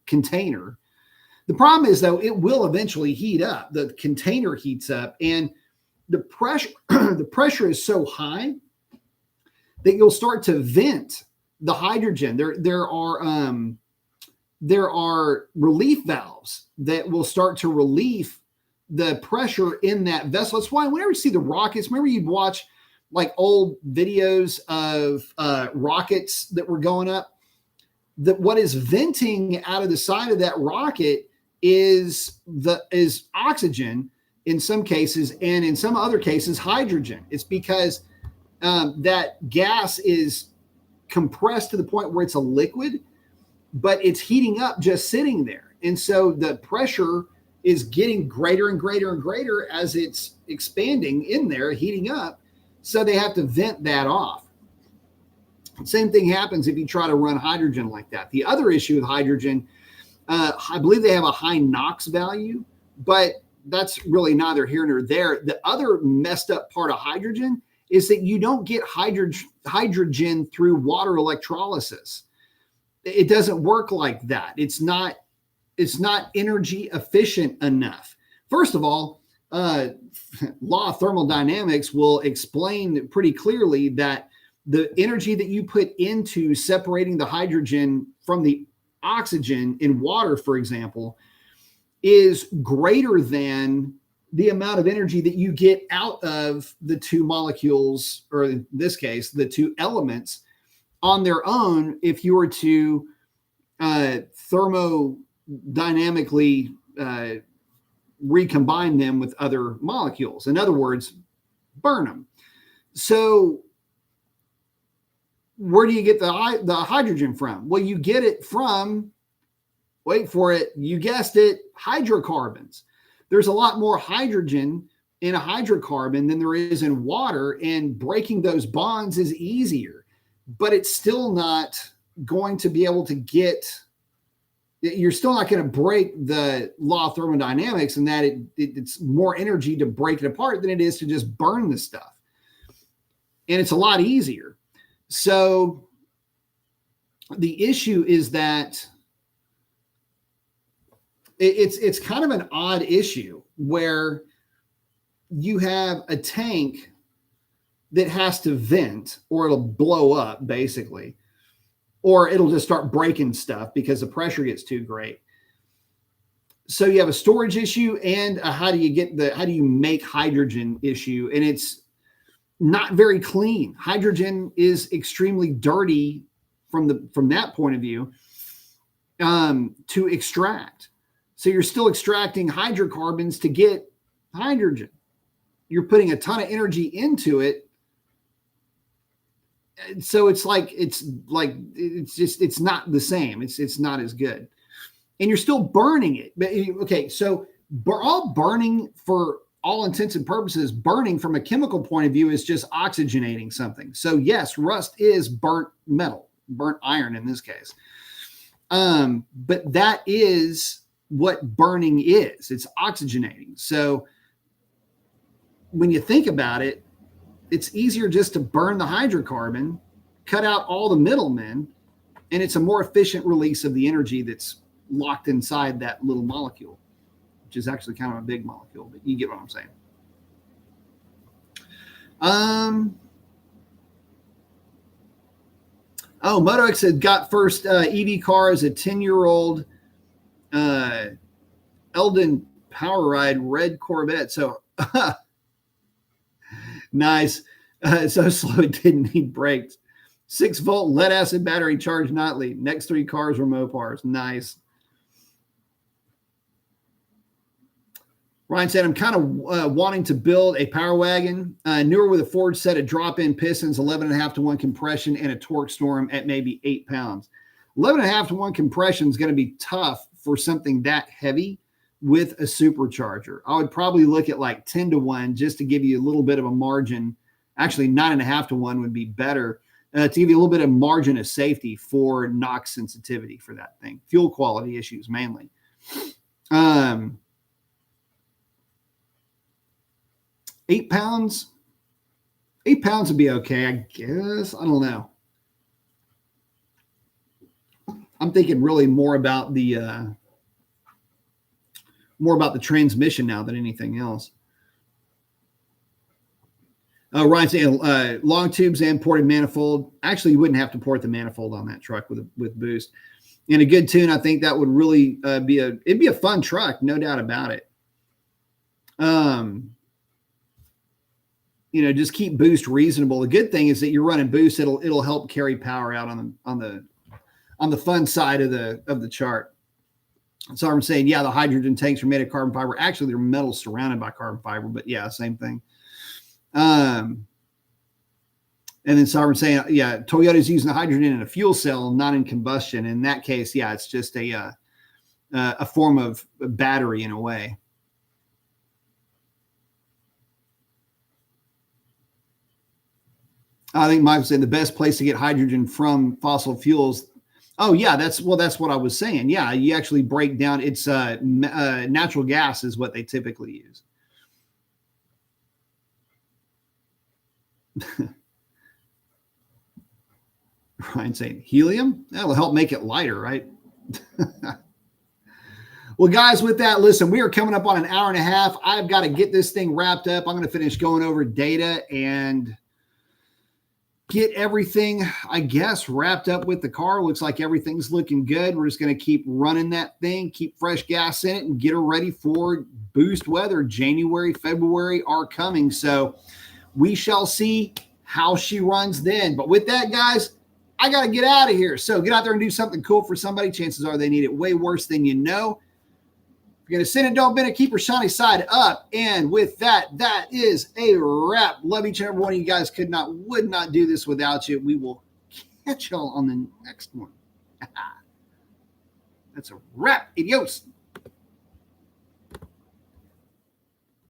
container. The problem is, though, it will eventually heat up. The container heats up, and the pressure is so high that you'll start to vent the hydrogen. There are relief valves that will start to relieve the pressure in that vessel. That's why whenever you see the rockets, remember you'd watch like old videos of rockets that were going up, that what is venting out of the side of that rocket is oxygen in some cases, and in some other cases, hydrogen. It's because that gas is compressed to the point where it's a liquid, but it's heating up just sitting there. And so the pressure is getting greater and greater and greater as it's expanding in there, heating up. So they have to vent that off. Same thing happens if you try to run hydrogen like that. The other issue with hydrogen, I believe they have a high NOx value, but that's really neither here nor there. The other messed up part of hydrogen is that you don't get hydrogen through water electrolysis. It doesn't work like that. It's not energy efficient enough. First of all, law of thermodynamics will explain pretty clearly that the energy that you put into separating the hydrogen from the oxygen in water, for example, is greater than the amount of energy that you get out of the two molecules, or in this case, the two elements on their own, if you were to thermodynamically recombine them with other molecules. In other words, burn them. So where do you get the hydrogen from? Well, you get it from, wait for it, you guessed it, hydrocarbons. There's a lot more hydrogen in a hydrocarbon than there is in water, and breaking those bonds is easier, but it's still not going to be able to you're still not going to break the law of thermodynamics, and that it's more energy to break it apart than it is to just burn the stuff. And it's a lot easier. So the issue is that it's kind of an odd issue where you have a tank that has to vent or it'll blow up basically, or it'll just start breaking stuff because the pressure gets too great. So you have a storage issue and a how do you make hydrogen issue, and it's not very clean. Hydrogen is extremely dirty from that point of view to extract. So you're still extracting hydrocarbons to get hydrogen. You're putting a ton of energy into it. So it's not the same. It's not as good. And you're still burning it. But okay, so all burning, for all intents and purposes, burning from a chemical point of view is just oxygenating something. So yes, rust is burnt metal, burnt iron in this case. But that is what burning is. It's oxygenating. So when you think about it, it's easier just to burn the hydrocarbon, cut out all the middlemen, and it's a more efficient release of the energy that's locked inside that little molecule, which is actually kind of a big molecule, but you get what I'm saying. MotoX had got first EV car as a 10-year-old Eldon Power Ride red Corvette. So nice. So slow it didn't need brakes. 6-volt lead acid battery charged nightly. Next 3 cars were Mopars. Nice. Ryan said, I'm kind of wanting to build a power wagon, newer with a Ford set of drop-in pistons, 11.5 to 1 compression, and a torque storm at maybe 8 pounds. 11.5 to 1 compression is going to be tough for something that heavy with a supercharger. I would probably look at like 10 to 1 just to give you a little bit of a margin. Actually, 9.5 to 1 would be better to give you a little bit of margin of safety for NOx sensitivity for that thing. Fuel quality issues mainly. 8 pounds. 8 pounds would be okay, I guess. I don't know. I'm thinking really more about the transmission now than anything else. Ryan saying long tubes and ported manifold. Actually, you wouldn't have to port the manifold on that truck with boost. And a good tune, I think that would really it'd be a fun truck, no doubt about it. Just keep boost reasonable. The good thing is that you're running boost. It'll help carry power out on the fun side of the chart. So I'm saying, yeah, the hydrogen tanks are made of carbon fiber. Actually, they're metal surrounded by carbon fiber, but yeah, same thing. And then Sovereign saying, yeah, Toyota's using the hydrogen in a fuel cell, not in combustion. In that case, yeah, it's just a form of battery in a way. I think Mike was saying the best place to get hydrogen from fossil fuels. Oh yeah, that's what I was saying. Yeah, you actually break down. It's natural gas is what they typically use. Ryan saying helium, that'll help make it lighter, right? Well, guys, with that, listen, we are coming up on an hour and a half. I've got to get this thing wrapped up. I'm going to finish going over data and get everything, I guess, wrapped up with the car. Looks like everything's looking good. We're just going to keep running that thing, keep fresh gas in it, and get her ready for boost weather. January, February are coming. So we shall see how she runs then. But with that, guys, I got to get out of here. So get out there and do something cool for somebody. Chances are they need it way worse than you know. If you're going to sin it, don't bend it. Keep your shiny side up. And with that, that is a wrap. Love each and every one of you guys. Would not do this without you. We will catch y'all on the next one. That's a wrap. Adios.